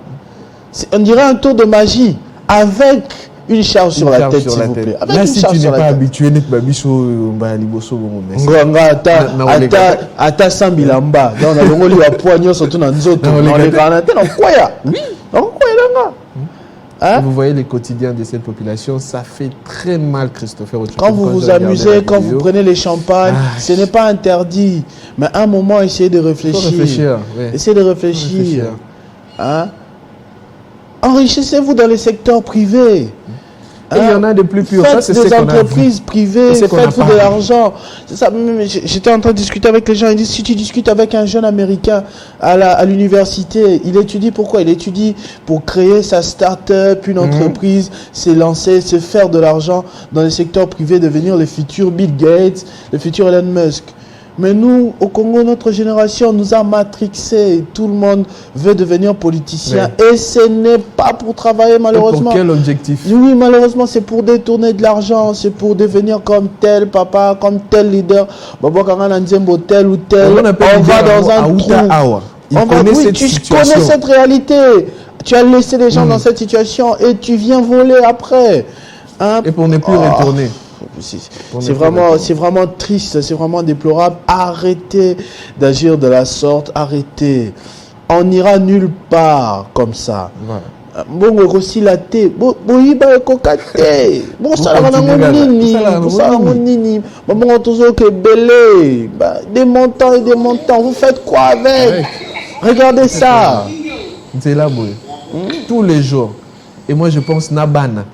On dirait un tour de magie avec une charge sur la tête, s'il vous plaît. Là, si tu n'es pas habitué, tu n'es pas habitué ata sambilamba. Donc, on a le poignet surtout dans les autres. Vous voyez les quotidiens de cette population, ça fait très mal, Christopher. Quand vous vous amusez, quand vous prenez les champagnes, ce n'est pas interdit. Mais à un moment, essayez de réfléchir. Essayez de réfléchir. Hein? Enrichissez-vous dans les secteurs privés. Et il y en a de plus purs. Faites des entreprises privées, faites-vous de l'argent. J'étais en train de discuter avec les gens. Ils disent, si tu discutes avec un jeune Américain à l'université, il étudie pourquoi? Il étudie pour créer sa start-up, une entreprise, se lancer, se faire de l'argent dans les secteurs privés, devenir le futur Bill Gates, le futur Elon Musk. Mais nous, au Congo, notre génération nous a matrixés. Tout le monde veut devenir politicien. Et ce n'est pas pour travailler, malheureusement. Pour quel objectif? Oui, malheureusement, c'est pour détourner de l'argent. C'est pour devenir comme tel papa, comme tel leader. Tel ou tel. On va dans un trou. Tu connais cette réalité. Tu as laissé les gens dans cette situation et tu viens voler après. Hein? Et pour ne plus retourner. C'est vraiment triste, c'est vraiment déplorable. Arrêtez d'agir de la sorte, arrêtez. On n'ira nulle part comme ça. Bon, aussi la thé. Bon, il va cocater. Bon, ça va dans nini. Bon, on toujours que belé. Des montants et des montants. Vous faites quoi avec? Regardez ça. C'est là, tous les jours. Et moi, je pense Nabana.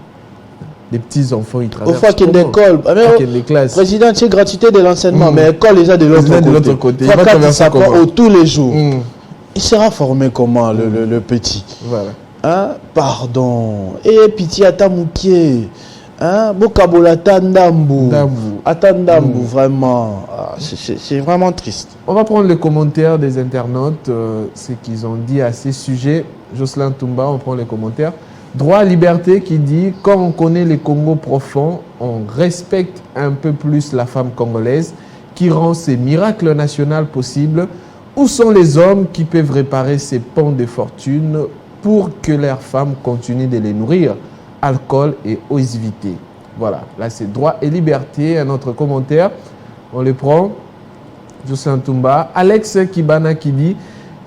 Les petits enfants, ils traversent. Au fois qu'il y a des classes. Président, c'est gratuité de l'enseignement, mais l'école, les a de l'autre côté. Il va traverser tous les jours. Il sera formé comment, le petit? Voilà. Hein? Pardon. Et pitié, Atamoukié. Hein? Bokabola Tandambu. Atandambu, vraiment. C'est vraiment triste. On va prendre les commentaires des internautes, ce qu'ils ont dit à ces sujets. Jocelyn Toumba, on prend les commentaires. Droit à liberté qui dit, quand on connaît les Congos profonds, on respecte un peu plus la femme congolaise qui rend ces miracles nationaux possibles. Où sont les hommes qui peuvent réparer ces ponts de fortune pour que leurs femmes continuent de les nourrir? Alcool et oisiveté. Voilà, là c'est droit et liberté. Un autre commentaire, on le prend. Jocelyn Toumba. Alex Kibana qui dit,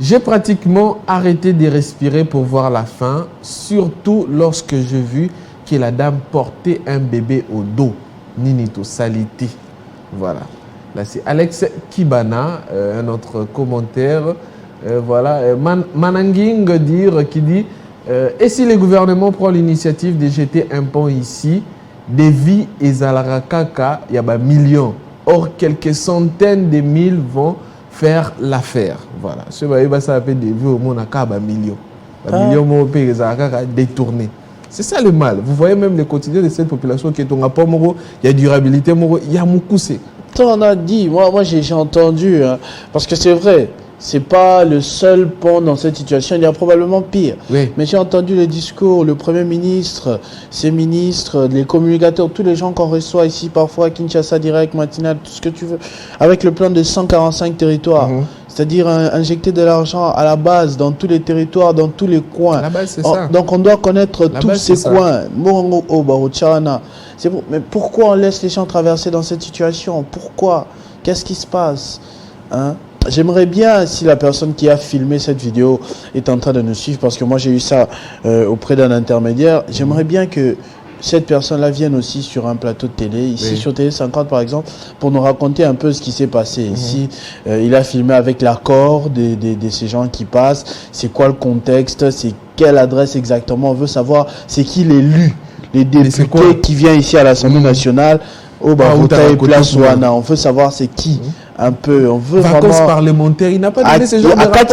j'ai pratiquement arrêté de respirer pour voir la fin, surtout lorsque j'ai vu que la dame portait un bébé au dos. Ninito Saliti. Voilà. Là, c'est Alex Kibana, un autre commentaire. Voilà. Mananging qui dit et si le gouvernement prend l'initiative de jeter un pont ici, des vies et Zalarakaka, il y a millions. Or, quelques centaines de mille vont faire l'affaire. Voilà. Ce que ça appelle des vues au monde à millions. Millions de détournés. C'est ça le mal. Vous voyez même le quotidien de cette population qui est au rapport, il y a durabilité, il y a Moukoussé. On a dit, moi j'ai entendu, hein, parce que c'est vrai, c'est pas le seul pont dans cette situation, il y a probablement pire. Oui. Mais j'ai entendu le discours, le Premier ministre, ses ministres, les communicateurs, tous les gens qu'on reçoit ici parfois, Kinshasa Direct, Matinal, tout ce que tu veux, avec le plan de 145 territoires. C'est-à-dire injecter de l'argent à la base, dans tous les territoires, dans tous les coins. La base, c'est ça. Donc on doit connaître tous ces coins. Mais pourquoi on laisse les gens traverser dans cette situation? Pourquoi? Qu'est-ce qui se passe? Hein? J'aimerais bien, si la personne qui a filmé cette vidéo est en train de nous suivre, parce que moi j'ai eu ça auprès d'un intermédiaire, j'aimerais bien que cette personne-là vienne aussi sur un plateau de télé, ici sur Télé 50 par exemple, pour nous raconter un peu ce qui s'est passé. Ici, il a filmé avec l'accord de ces gens qui passent, c'est quoi le contexte, c'est quelle adresse exactement, on veut savoir c'est qui l'élu, les députés qui viennent ici à l'Assemblée nationale, au Barouta et Place Ouana, on veut savoir c'est qui. un peu. On veut Vacances vraiment... parlementaires, il n'a pas donné ce genre de rapport.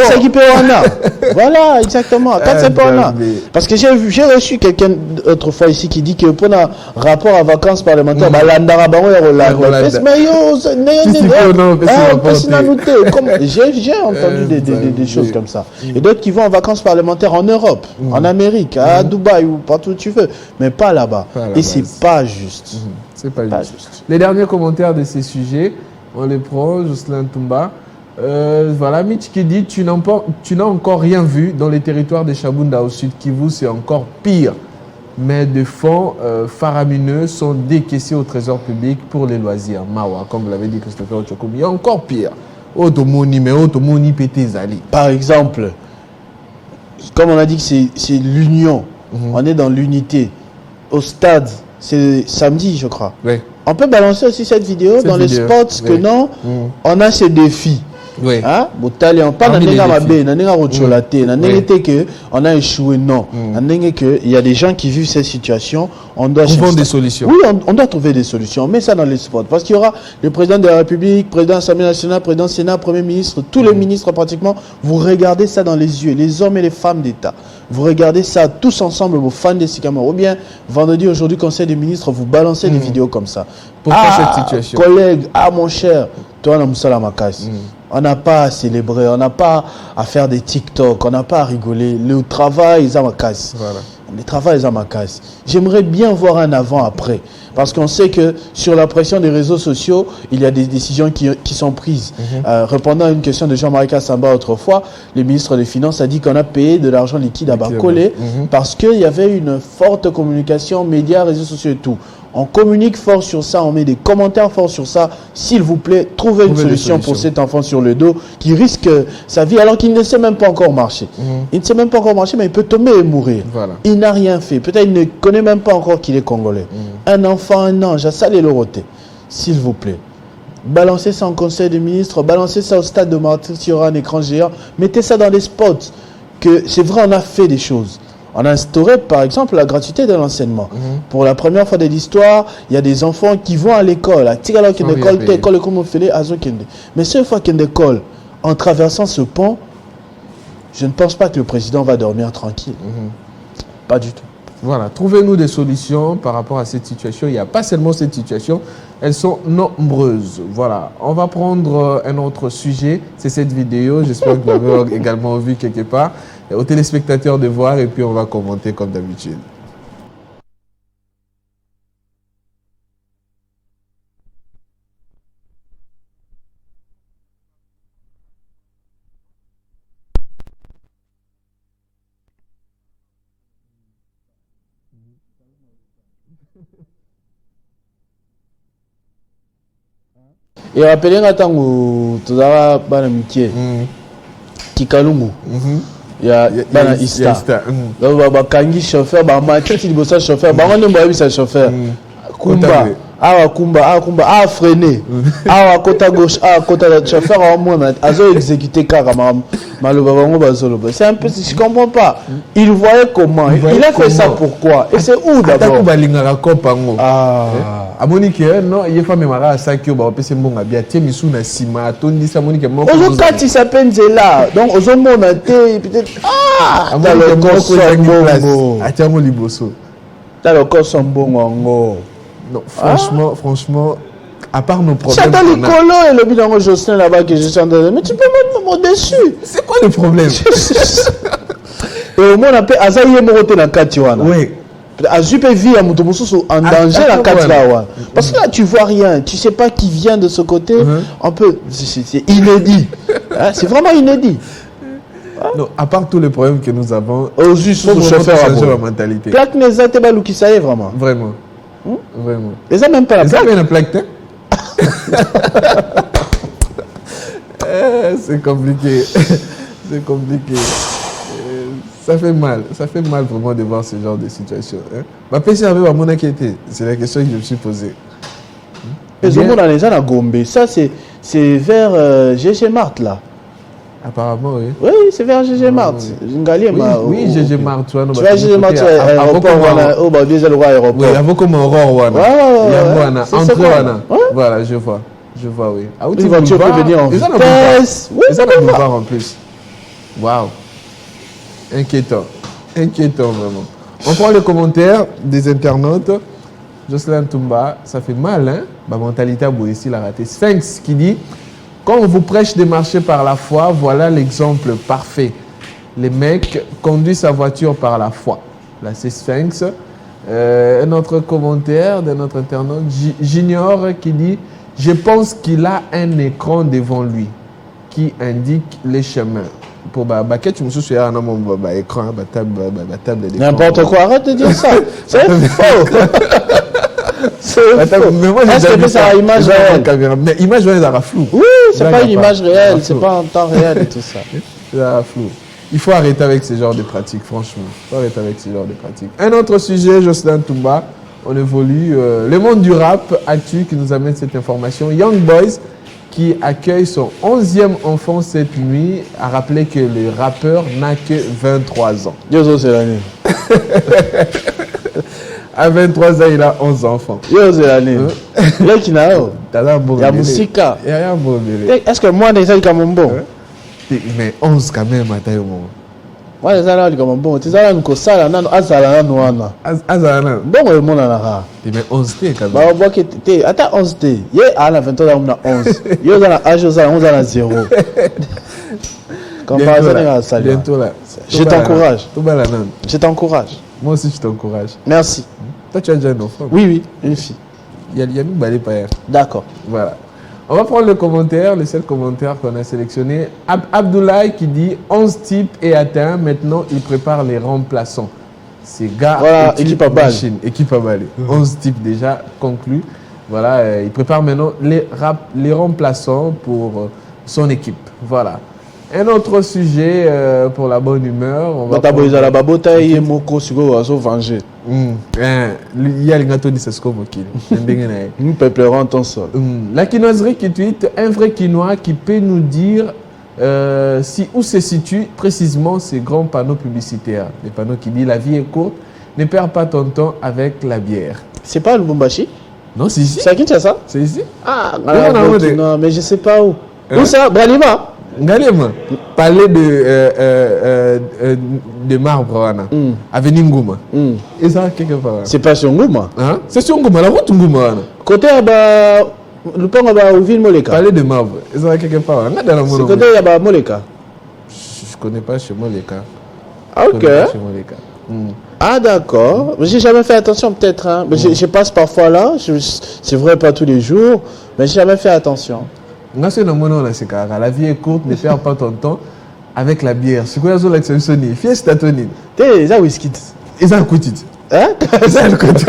Voilà, exactement. Parce que j'ai reçu quelqu'un autrefois ici qui dit que pour un rapport à vacances parlementaires, j'ai entendu des choses comme ça. Et d'autres qui vont en vacances parlementaires en Europe, en Amérique, à Dubaï ou partout où tu veux, mais pas là-bas. Et c'est pas juste. C'est pas juste. Les derniers commentaires de ces sujets, on les prend. Jocelyn Toumba. Voilà, Mitch qui dit tu n'as encore rien vu dans les territoires de Chabunda au sud Kivu, c'est encore pire. Mais de fonds faramineux sont décaissés au trésor public pour les loisirs. Mawa, comme vous l'avez dit, Christopher Ochokoum, il y a encore pire. Par exemple, comme on a dit que c'est l'union, on est dans l'unité. Au stade, c'est samedi, je crois. Oui. On peut balancer aussi cette vidéo dans les spots que non, on a ces défis. Oui. Hein? On a échoué, non. Il y a des gens qui vivent ces situations. On doit trouver des solutions. Oui, on doit trouver des solutions. On met ça dans les spots. Parce qu'il y aura le président de la République, président de l'Assemblée nationale, président du Sénat, premier ministre, tous les ministres pratiquement. Vous regardez ça dans les yeux, les hommes et les femmes d'État. Vous regardez ça tous ensemble, vos fans des Sycamores. Ou bien, vendredi, aujourd'hui, Conseil des ministres, vous balancez des vidéos comme ça. Pourquoi cette situation? Collègue, mon cher, toi, on n'a pas à célébrer, on n'a pas à faire des TikTok, on n'a pas à rigoler. Le travail, ils ont ma casse. Voilà. Le travail, ils ont ma casse. J'aimerais bien voir un avant-après. Parce qu'on sait que sur la pression des réseaux sociaux, il y a des décisions qui sont prises. Répondant à une question de Jean-Marie Kassamba autrefois, le ministre des Finances a dit qu'on a payé de l'argent liquide à Bakolé parce qu'il y avait une forte communication, médias, réseaux sociaux et tout. On communique fort sur ça, on met des commentaires forts sur ça. S'il vous plaît, trouvez une solution pour cet enfant sur le dos qui risque sa vie alors qu'il ne sait même pas encore marcher. Il ne sait même pas encore marcher, mais il peut tomber et mourir. Voilà. Il n'a rien fait. Peut-être qu'il ne connaît même pas encore qu'il est congolais. Un enfant, un ange, à ça les Loroté. S'il vous plaît. Balancez ça en conseil des ministres, balancez ça au stade de Martyr sur un écran géant. Mettez ça dans les spots. Que c'est vrai, on a fait des choses. On a instauré, par exemple, la gratuité de l'enseignement. Pour la première fois de l'histoire, il y a des enfants qui vont à l'école. Mais cette fois qu'il y a une école, en traversant ce pont, je ne pense pas que le président va dormir tranquille. Pas du tout. Voilà, trouvez-nous des solutions par rapport à cette situation. Il n'y a pas seulement cette situation, elles sont nombreuses. Voilà, on va prendre un autre sujet, c'est cette vidéo. J'espère que vous l'avez également vu quelque part. Aux téléspectateurs de voir et puis on va commenter comme d'habitude. Et rappelez-moi tango tozara bana mikie Kikalungu. Il y a bana Ista. Donc bakangi chauffeur ba matiti libosa chauffeur ba ngone mba bisa chauffeur. Kumba Kumba freiner. Côté gauche, côté chauffeur au moins azo exécuter carrément maloba bango bazolo. C'est un peu, je comprends pas. Il voyait comment, il a fait ça pourquoi et c'est où d'abord? Monique, non, il y a femme mara sakio ba opese mbonga bia tie misu na sima tondi sa Monique moko. Ozo kati s'appelle Zela. Donc ozo mona te peut-être dans le corps atiamo liboso. Dans le corps songo. Non, franchement, à part nos problèmes. J'attends les colos et le bilan Jocelyn là-bas que je suis en train de... Mais tu peux mettre mon dessus. C'est quoi le problème? Et au moins on appelle Azaïe Morote dans Katiwana. Oui. Azupe vit à Moutoumoussou en danger dans Katiwana. Parce que là tu vois rien, tu sais pas qui vient de ce côté. On peut... C'est inédit. C'est vraiment inédit. Non, à part tous les problèmes que nous avons, au juste le chauffeur à changer la mentalité. Plaque Neza Tebalou qui ça y est vraiment. Vraiment. Vraiment. Et ça même pas la plaque. Ça la plaque, c'est compliqué. C'est compliqué. Ça fait mal vraiment de voir ce genre de situation. Ma PC avait à mon inquiété. C'est la question que je me suis posée. Les hommes dans les gens à Gombe, ça c'est vers GG Marthe là. Apparemment, oui. Oui, c'est vers GG Marthe. Oui, GG Marthe. Tu vois, GG Marthe, aéroport, au bas, des aéroports. Oui, avant comme Aurore, Wana. entre Wana. Voilà, je vois. Je vois, oui. Ah, Une voiture peut venir en vitesse. Oui, Ils en ont boulevard en plus. Waouh. Inquiétant. Inquiétant, vraiment. On prend les commentaires des internautes. Jocelyn Toumba, ça fait mal, hein? Ma mentalité a ici la raté. Sphinx qui dit: quand on vous prêche de marcher par la foi, voilà l'exemple parfait. Les mecs conduisent sa voiture par la foi. Là, c'est Sphinx. Un autre commentaire d'un autre internaute, Junior, qui dit: je pense qu'il a un écran devant lui qui indique les chemins. Pour tu me souviens à mon écran, table d'écran. N'importe quoi, arrête de dire ça. C'est faux. C'est faux. Mais moi, est-ce que ça a image réelle? Mais image réelle, ça flou. Oui, c'est pas une image réelle, c'est pas en temps réel et tout ça. Ça flou. Il faut arrêter avec ce genre de pratiques, franchement. Il faut arrêter avec ce genre de pratiques. Un autre sujet, Jocelyn Toumba, on évolue. Le monde du rap actuel qui nous amène cette information. Young Boys, qui accueille son 11e enfant cette nuit, a rappelé que le rappeur n'a que 23 ans. Yo, c'est l'année. À 23 ans, il a 11 enfants. Yo, c'est l'année. Là, qui n'a pas. Il y a Moussika. Il y a un beau bébé. Est-ce que moi, déjà, il est bon? Mais 11 quand même, à taille au moment. Moi, les gens, ils sont bon. Tu sais, nous, ça, là, nous, azala, nous, ana. Azala. Bon, le monde, là. Mais 11 T quand même. Bah, on voit que t'es. Attends, 11 T. Yé, à la 23 ans, on a 11. Yo, on a âge, on a 0. Comparaison, on a ça. Bientôt là. Je t'encourage. Tout bas là, non. Je t'encourage. Moi aussi, je t'encourage. Merci. Toi, tu as déjà un enfant? Oui, une fille. Il y a nous balai pas hier. D'accord. Voilà. On va prendre le commentaire, le seul commentaire qu'on a sélectionné. Abdoulaye qui dit 11 types est atteint. Maintenant, il prépare les remplaçants. Ces gars, voilà, équipe à balle. Équipe à balle. 11 types déjà conclus. Voilà, il prépare maintenant les remplaçants pour son équipe. Voilà. Un autre sujet pour la bonne humeur. On va prendre... Il y a les gâteaux de Sesco Mokil. Nous peuplerons ton sol. La quinoiserie qui tweet: un vrai quinois qui peut nous dire où se situent précisément ces grands panneaux publicitaires. Les panneaux qui disent: la vie est courte, ne perds pas ton temps avec la bière. C'est pas le Lubumbashi? Non, c'est ici. C'est à Kinshasa? C'est ici. Ah, non, mais je sais pas où. Où ça? Bralima? Galema, parler de marbre, avenue Ngouma. Et ça, quelque part. C'est pas sur Ngouma? Hein? C'est sur Ngouma, la route Ngouma. Côté, le pont au ville Moleka. Parler de marbre, et ça, quelque part. C'est côté, il y a Moleka. Je connais pas chez Moleka. Ah, ok. Ah, d'accord. J'ai jamais fait attention, peut-être. Hein. Je passe parfois là. C'est vrai, pas tous les jours. Mais j'ai jamais fait attention. La vie est courte, ne perds pas ton temps avec la bière. C'est quoi l'exception? Fiesta tonine. T'es ça whisky. Et ça coûte. Hein? Ça coûte.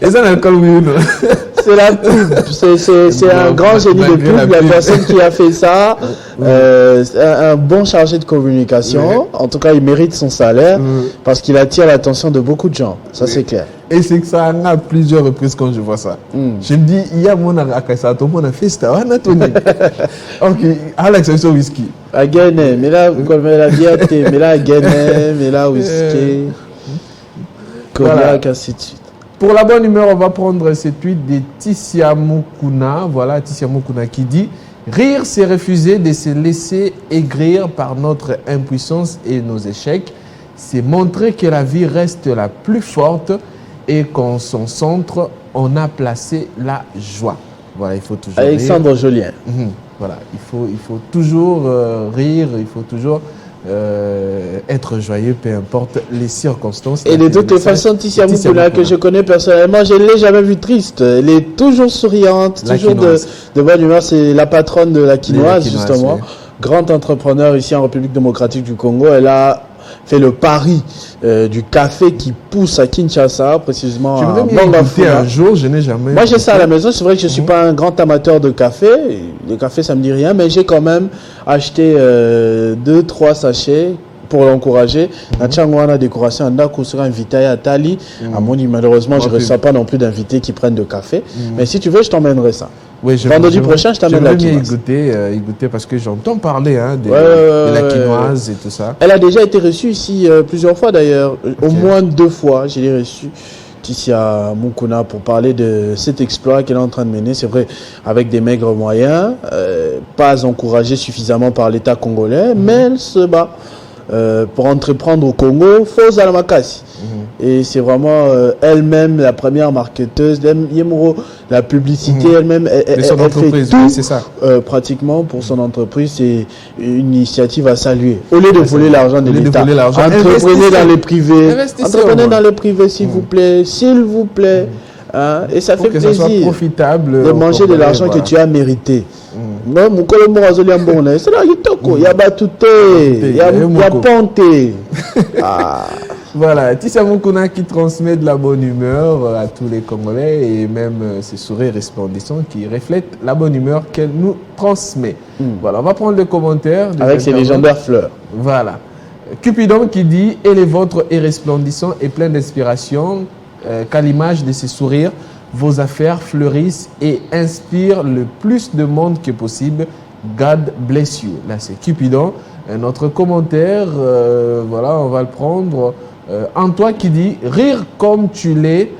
Et ça l'alcool oui ou non? C'est la pub. C'est un grand génie de pub. La personne qui a fait ça, un bon chargé de communication. En tout cas, il mérite son salaire parce qu'il attire l'attention de beaucoup de gens. Ça, c'est clair. Et c'est que ça a plusieurs reprises quand je vois ça. Je me dis, il y a mon akasa, tout le monde a fait ça. Ok, à l'exception whisky. Again, mais là, la bière, mais là, again, mais là, whisky. Cognac, ainsi de suite. Pour la bonne humeur, on va prendre cette tweet de Tissia Mukuna. Voilà, Tissia Mukuna qui dit: rire, c'est refuser de se laisser aigrir par notre impuissance et nos échecs. C'est montrer que la vie reste la plus forte et qu'en son centre, on a placé la joie. Voilà, il faut toujours Alexandre rire. Jolien. Voilà, il faut toujours rire, il faut toujours être joyeux, peu importe les circonstances. Et de toutes les façons, Tissia Mukuna, que je connais personnellement, je ne l'ai jamais vue triste. Elle est toujours souriante, toujours de bonne humeur. C'est la patronne de la quinoise, justement. Oui. Grand entrepreneur ici en République démocratique du Congo. Elle a fait le pari du café qui pousse à Kinshasa, précisément à Bangafuna. Un jour, je n'ai jamais... Moi, j'ai ça à la maison. C'est vrai que je ne suis pas un grand amateur de café. Le café, ça ne me dit rien. Mais j'ai quand même acheté 2-3 sachets pour l'encourager. Natchangwana décoration, Andako sera invité à Tali. À mon malheureusement, je ne reçois pas non plus d'invités qui prennent de café. Mais si tu veux, je t'emmènerai ça. Oui, vendredi prochain, je t'amène la quinoise. Y goûter parce que j'entends parler de la quinoise et tout ça. Elle a déjà été reçue ici plusieurs fois d'ailleurs, au moins 2 fois, je l'ai reçue. Ticia Mukuna pour parler de cet exploit qu'elle est en train de mener. C'est vrai, avec des maigres moyens, pas encouragée suffisamment par l'État congolais, mais elle se bat pour entreprendre au Congo, faux à la Makassi. Et c'est vraiment elle-même la première marketeuse, la publicité elle-même, elle son entreprise, fait tout, c'est ça. pratiquement pour son entreprise. C'est une initiative à saluer. Au lieu de voler l'argent de l'État, entreprenez dans les privés, entreprenez dans les privés s'il vous plaît. Hein, et ça fait que plaisir ça soit profitable de manger de l'argent que tu as mérité. Non, mon colombo azoli ambone, c'est là il y a batouté, il y a ponté. Voilà, Tissa Mukuna qui transmet de la bonne humeur à tous les Congolais et même ses sourires resplendissants qui reflètent la bonne humeur qu'elle nous transmet. Voilà, on va prendre le commentaire. Avec ses légendaires fleurs. Voilà. Cupidon qui dit « Et les vôtres est resplendissant et plein d'inspiration, qu'à l'image de ces sourires, vos affaires fleurissent et inspirent le plus de monde que possible. God bless you. » Là, c'est Cupidon. Notre commentaire, voilà, on va le prendre. Antoine qui dit « Rire comme tu l'es,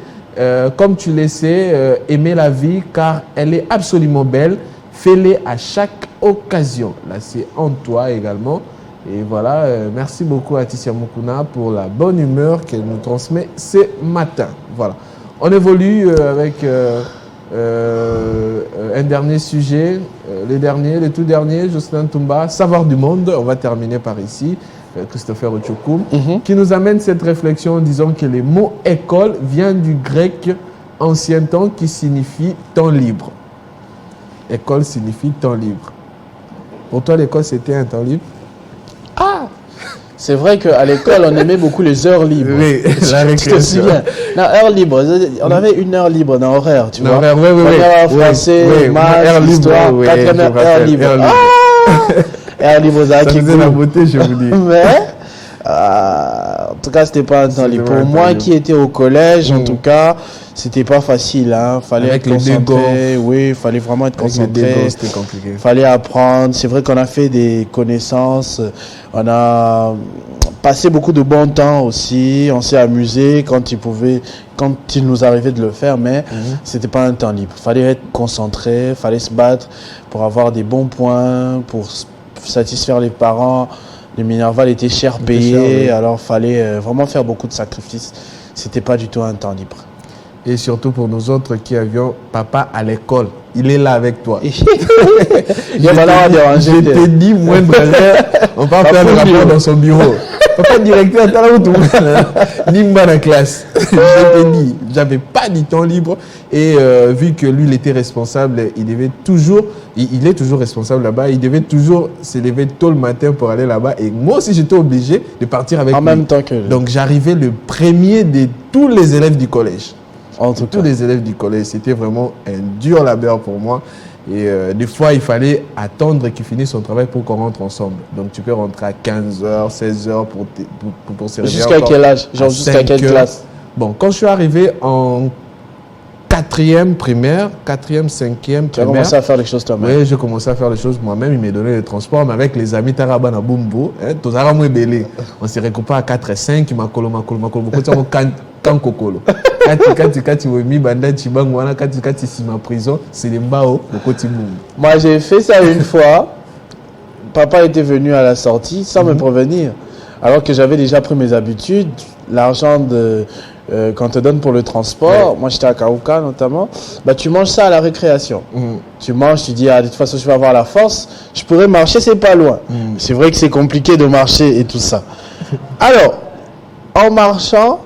aimer la vie car elle est absolument belle. Fais-les à chaque occasion. » Là, c'est Antoine également. Et voilà, merci beaucoup à Ticia Mukuna pour la bonne humeur qu'elle nous transmet ce matin. Voilà. On évolue avec un dernier sujet, le tout dernier, Jocelyn Toumba, Savoir du monde. On va terminer par ici, Christopher Ochokoum, qui nous amène cette réflexion en disant que le mot école vient du grec ancien temps qui signifie temps libre. École signifie temps libre. Pour toi, l'école, c'était un temps libre? C'est vrai qu'à l'école, on aimait beaucoup les heures libres. Oui, la récréation. Tu te souviens? Non, heure libre. On avait une heure libre dans l'horaire, tu vois. Oui. Français, maths, histoire, quatrième heure libre. Heure libre, ça faisait la beauté, je vous dis. Mais, en tout cas, c'était pas un temps libre. Pour moi qui étais au collège, en tout cas, c'était pas facile. Hein. Fallait être concentré. Oui, fallait vraiment être concentré. C'était compliqué. Fallait apprendre. C'est vrai qu'on a fait des connaissances. On a passé beaucoup de bon temps aussi. On s'est amusé quand il nous arrivait de le faire, mais c'était pas un temps libre. Fallait être concentré, fallait se battre pour avoir des bons points, pour satisfaire les parents. Le Minerval était cher payé, alors fallait vraiment faire beaucoup de sacrifices. C'était pas du tout un temps libre. Et surtout pour nous autres qui avions papa à l'école. Il est là avec toi. Je t'ai dit, moindre erreur, on va faire le rapport dans son bureau. Papa directeur, t'as là où tout le monde Nimba la classe. Je t'ai dit, j'avais pas du temps libre. Et vu que lui, il était responsable, il devait toujours, il est toujours responsable là-bas, il devait toujours se lever tôt le matin pour aller là-bas. Et moi aussi, j'étais obligé de partir avec lui. En même temps que lui. Donc, j'arrivais le premier de tous les élèves du collège. Tous les élèves du collège, c'était vraiment un dur labeur pour moi. Et des fois, il fallait attendre qu'il finisse son travail pour qu'on rentre ensemble. Donc, tu peux rentrer à 15h, 16h pour se réveiller. Jusqu'à quel âge? Genre jusqu'à quelle classe? Bon, quand je suis arrivé en 4e primaire, 4e, 5e primaire. Tu as commencé à faire les choses toi-même? Oui, j'ai commencé à faire les choses moi-même. Il m'a donné le transport, mais avec les amis Taraba na Bumbo, on s'est recoupé à 4 et 5, makolo. Kokolo. Kati wemi banda chibango wana kati sima prison, c'est les mbao le côté mou. Moi j'ai fait ça une fois. Papa était venu à la sortie sans me prévenir. Alors que j'avais déjà pris mes habitudes, l'argent qu'on te donne pour le transport, moi j'étais à Kaouka notamment, bah tu manges ça à la récréation. Tu manges, tu dis de toute façon je vais avoir la force, je pourrais marcher, c'est pas loin. C'est vrai que c'est compliqué de marcher et tout ça. Alors, en marchant,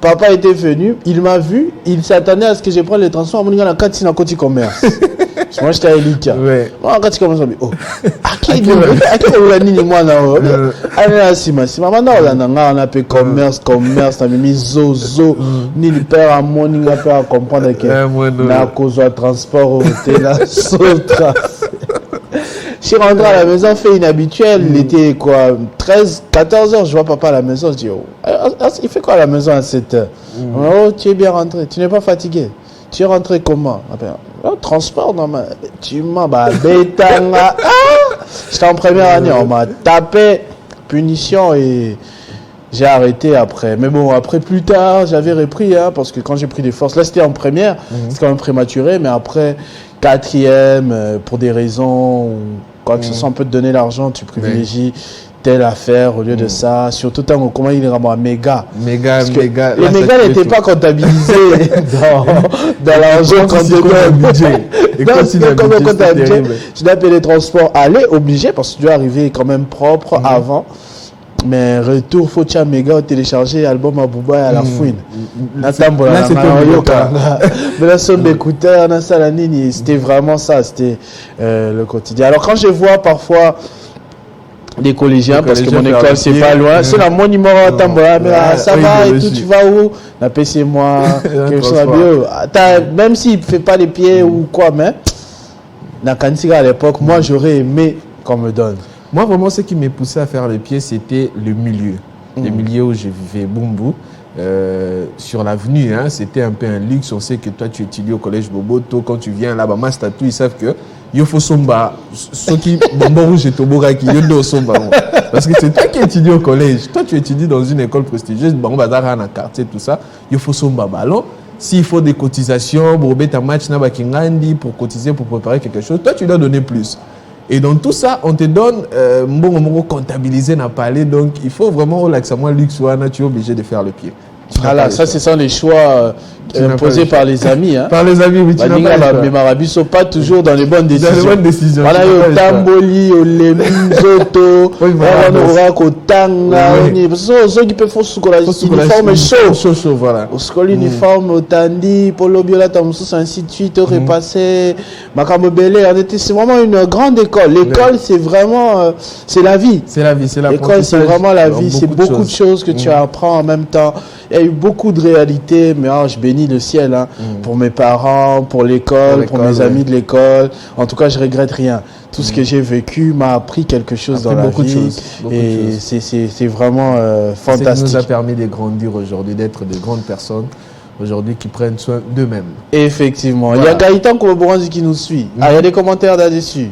papa était venu, il m'a vu, il s'attendait à ce que je prenne les transports. Moi, j'étais commerce. Moi, j'étais à Elika. Moi, quand tu commences à me dire, oh, on a fait commerce, on a mis zozo, ni le père à moi, ni le père à comprendre que la cause de transport au hôtel, je suis rentré à la maison, fait inhabituel, il était quoi, 13, 14 heures, je vois papa à la maison, je dis, oh, il fait quoi à la maison à 7 heures? Oh, tu es bien rentré, tu n'es pas fatigué. Tu es rentré comment? Oh, transport, non, mais tu m'as j'étais en première année, on m'a tapé, punition et j'ai arrêté après. Mais bon, après plus tard, j'avais repris, hein, parce que quand j'ai pris des forces, là c'était en première, c'est quand même prématuré, mais après quatrième, pour des raisons, où, quoi que ce soit, on peut te donner l'argent, tu privilégies telle affaire au lieu de ça. Surtout tant comment il est vraiment méga. Méga. Les mégas n'étaient pas comptabilisés dans l'argent qu'on te donne. Et Non, quand c'est il a comme budget, quand tu as c'est budget, terrible. tu dois payer les transports aller obligé parce que tu dois arriver quand même propre avant. Mais retour, faut que tu aies méga télécharger album à Bouba et à la fouine. Là, c'était Mais la sonne d'écouteur, c'était vraiment ça, c'était le quotidien. Alors quand je vois parfois des collégiens, parce que mon école c'est pas loin, c'est la mon numéro à Tambola, mais ça va et tout, tu vas où? La PC moi, quelque chose à bio. Même s'il ne fait pas les pieds ou quoi, mais dans Kansiga à l'époque, moi j'aurais aimé qu'on me donne. Moi, vraiment, ce qui m'a poussé à faire les pieds, c'était le milieu. Le milieu où je vivais, Bumbu. Sur l'avenue, hein, c'était un peu un luxe. On sait que toi, tu étudies au collège Boboto. Quand tu viens là-bas, Mastatou, ils savent que il faut somba. Ceux qui bonbon rouge et toboga qui yo somba. Parce que c'est toi qui étudies au collège. Toi, tu étudies dans une école prestigieuse. Bon, bazar dans un quartier, tout ça. Il faut somba ballon. S'il faut des cotisations, pour mettre un match pour cotiser, pour préparer quelque chose, toi, tu dois donner plus. Et dans tout ça, on te donne comptabiliser n'a pas allé. Donc, il faut vraiment l'accent luxe ou tu es obligé de faire le pied. Voilà, ça, c'est ça les choix imposés par les amis. Hein. Par les amis, oui, tu n'as pas mais Marabi ne sont pas toujours dans les bonnes décisions. Dans les bonnes décisions. Voilà, au Tamboli, au Lemuzoto, au Tanga, ceux qui peuvent faire uniforme chaud. Voilà. Au scol uniforme, au Tandi, Polo Biola, Tamsous, ainsi de suite, au repassé, Makambo Belé. C'est vraiment une grande école. L'école, c'est vraiment, c'est la vie. C'est la vie, c'est l'apprentissage. L'école, c'est vraiment la vie. C'est beaucoup de choses que tu apprends en même temps. Il y a eu beaucoup de réalités, mais je bénis le ciel pour mes parents, pour l'école, pour mes amis de l'école. En tout cas, je regrette rien. Tout ce que j'ai vécu m'a appris quelque chose dans la vie. Et c'est vraiment fantastique. Ça nous a permis de grandir aujourd'hui, d'être de grandes personnes aujourd'hui qui prennent soin d'eux-mêmes. Effectivement. Voilà. Il y a Gaëtan Koboranzi qui nous suit. Il y a des commentaires là-dessus.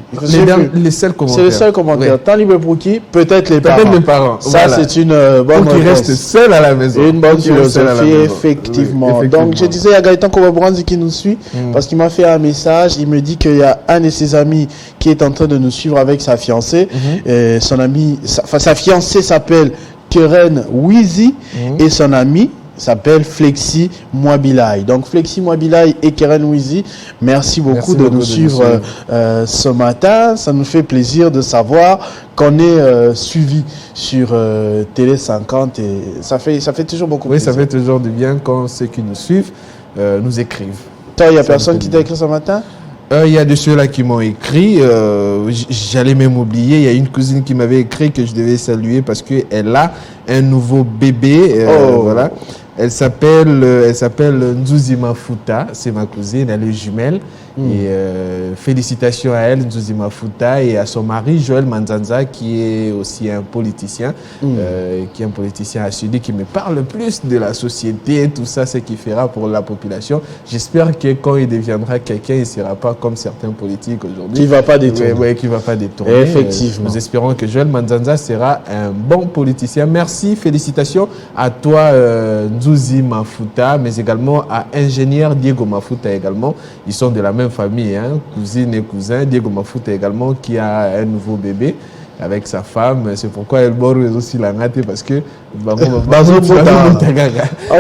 Les seuls commentaires. C'est le seul commentaire. Tant libre pour qui? Peut-être les parents. Peut-être les parents. Ça, voilà. C'est une bonne réponse. Qui reste seul à la maison. Une bonne philosophie, effectivement. Oui, Donc, je disais, il y a Gaëtan Koboranzi qui nous suit parce qu'il m'a fait un message. Il me dit qu'il y a un de ses amis qui est en train de nous suivre avec sa fiancée. Et son ami, sa fiancée s'appelle Keren Wizi et son ami s'appelle Flexi Mwabilai. Donc Flexi Mwabilai et Keren Wizi, merci beaucoup de nous suivre ce matin. Ça nous fait plaisir de savoir qu'on est suivi sur Télé 50 et ça fait toujours beaucoup plaisir. Oui, ça fait toujours du bien quand ceux qui nous suivent nous écrivent. Toi, il n'y a personne qui t'a écrit ce matin? Il y a de ceux-là qui m'ont écrit. J'allais même oublier. Il y a une cousine qui m'avait écrit que je devais saluer parce qu'elle a un nouveau bébé. Voilà. Elle s'appelle Nzuzi Mafuta. C'est ma cousine. Elle est jumelle. Et félicitations à elle, Nzuzi Mafuta, et à son mari, Joël Manzanza, qui est aussi un politicien, qui est un politicien assidu, qui me parle plus de la société, tout ça, ce qu'il fera pour la population. J'espère que quand il deviendra quelqu'un, il ne sera pas comme certains politiques aujourd'hui. Qui ne va pas détourner. Oui, qui ne va pas détourner. Effectivement. Nous espérons que Joël Manzanza sera un bon politicien. Merci, félicitations à toi, Nzuzi Mafuta, mais également à ingénieur Diego Mafuta également. Ils sont de la même famille, hein, cousine et cousin. Diego Mafuta également qui a un nouveau bébé avec sa femme. C'est pourquoi elle mord aussi la raté parce que on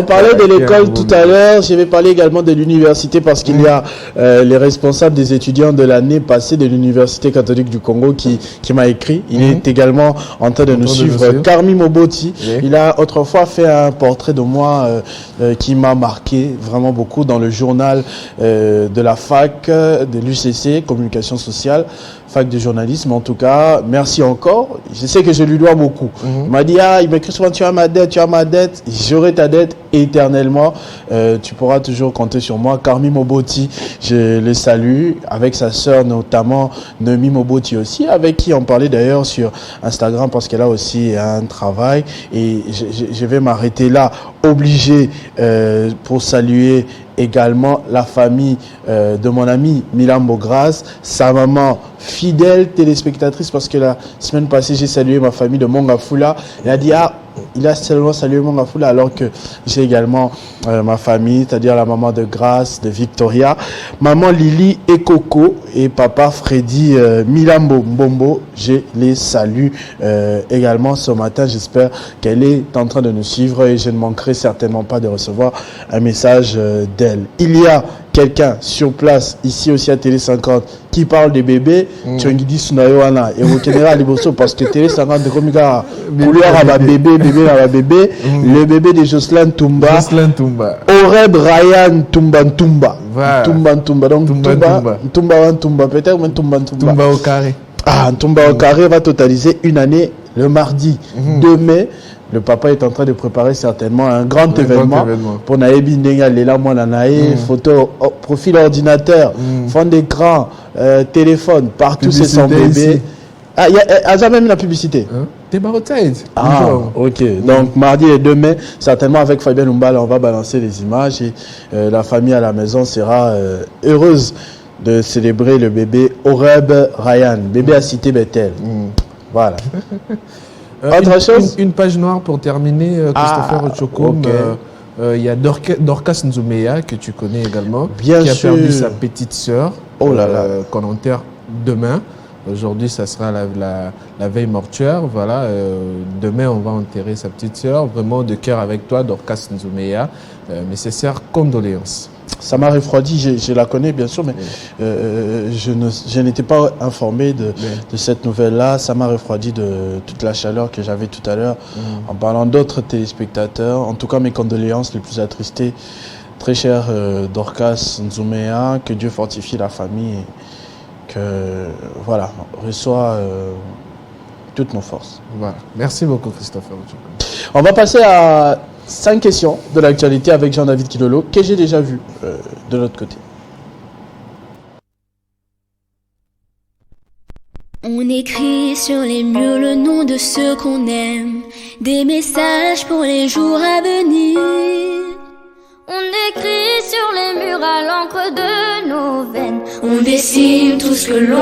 parlait de l'école tout à l'heure. Je vais parler également de l'université parce qu'il y a les responsables des étudiants de l'année passée de l'Université catholique du Congo qui m'a écrit. Il est également en train de nous suivre. Carmi Moboti. Il a autrefois fait un portrait de moi qui m'a marqué vraiment beaucoup dans le journal de la fac de l'UCC, communication sociale, fac de journalisme. En tout cas, merci encore. Je sais que je lui dois beaucoup. Il m'a dit, il m'écrit souvent, tu as ma dette, j'aurai ta dette éternellement. Tu pourras toujours compter sur moi. Carmi Moboti, je le salue, avec sa sœur notamment, Nomi Moboti aussi, avec qui on parlait d'ailleurs sur Instagram parce qu'elle a aussi un travail. Et je vais m'arrêter là, obligé pour saluer également la famille de mon ami Milan Bogras, sa maman fidèle téléspectatrice parce que la semaine passée, j'ai salué ma famille de Mongafula. Elle a dit, il a seulement salué Mongafula alors que j'ai également ma famille, c'est-à-dire la maman de Grace, de Victoria, maman Lily et Coco et papa Freddy Milambo Mbombo. Je les salue également ce matin. J'espère qu'elle est en train de nous suivre et je ne manquerai certainement pas de recevoir un message d'elle. Il y a quelqu'un sur place ici aussi à Télé 50 qui parle des bébés. Tu as dit Sunayoana et au général Liboso parce que Télé 50 de combien couleur à ma bébé à bébé, le bébé de Jocelyn Toumba, Oreb Ryan Toumba Toumba donc Toumba peut-être même Toumba au carré. Toumba au carré va totaliser une année le mardi 2 mai. Le papa est en train de préparer certainement un grand événement pour Naebi Ndenga Lela Mwananae, photo, profil ordinateur, fond d'écran, téléphone, partout c'est son bébé. Il y a même la publicité. T'es barotaïd. Ok. Donc mardi et 2 mai, certainement avec Fabien Lumbala, on va balancer les images et la famille à la maison sera heureuse de célébrer le bébé Oreb Ryan, bébé à Cité Bethel. Voilà. Autre chose, une page noire pour terminer, Christopher Ochokom. Il y a Dorcas Nzoumeya, que tu connais également, qui a perdu sa petite sœur, qu'on enterre demain. Aujourd'hui, ça sera la veille mortuaire. Voilà, demain, on va enterrer sa petite sœur. Vraiment de cœur avec toi, Dorcas Nzoumeya. Mes sincères condoléances. Ça m'a refroidi, je la connais bien sûr, mais je n'étais pas informé de cette nouvelle-là. Ça m'a refroidi de toute la chaleur que j'avais tout à l'heure en parlant d'autres téléspectateurs. En tout cas, mes condoléances les plus attristées. Très cher Dorcas Nzoumeya, que Dieu fortifie la famille et que, voilà, reçoit toutes nos forces. Voilà. Merci beaucoup, Christopher. On va passer à 5 questions de l'actualité avec Jean-David Kilolo, que j'ai déjà vu de l'autre côté. On écrit sur les murs le nom de ceux qu'on aime, des messages pour les jours à venir. On écrit sur les murs à l'encre de nos veines, on dessine tout ce que l'on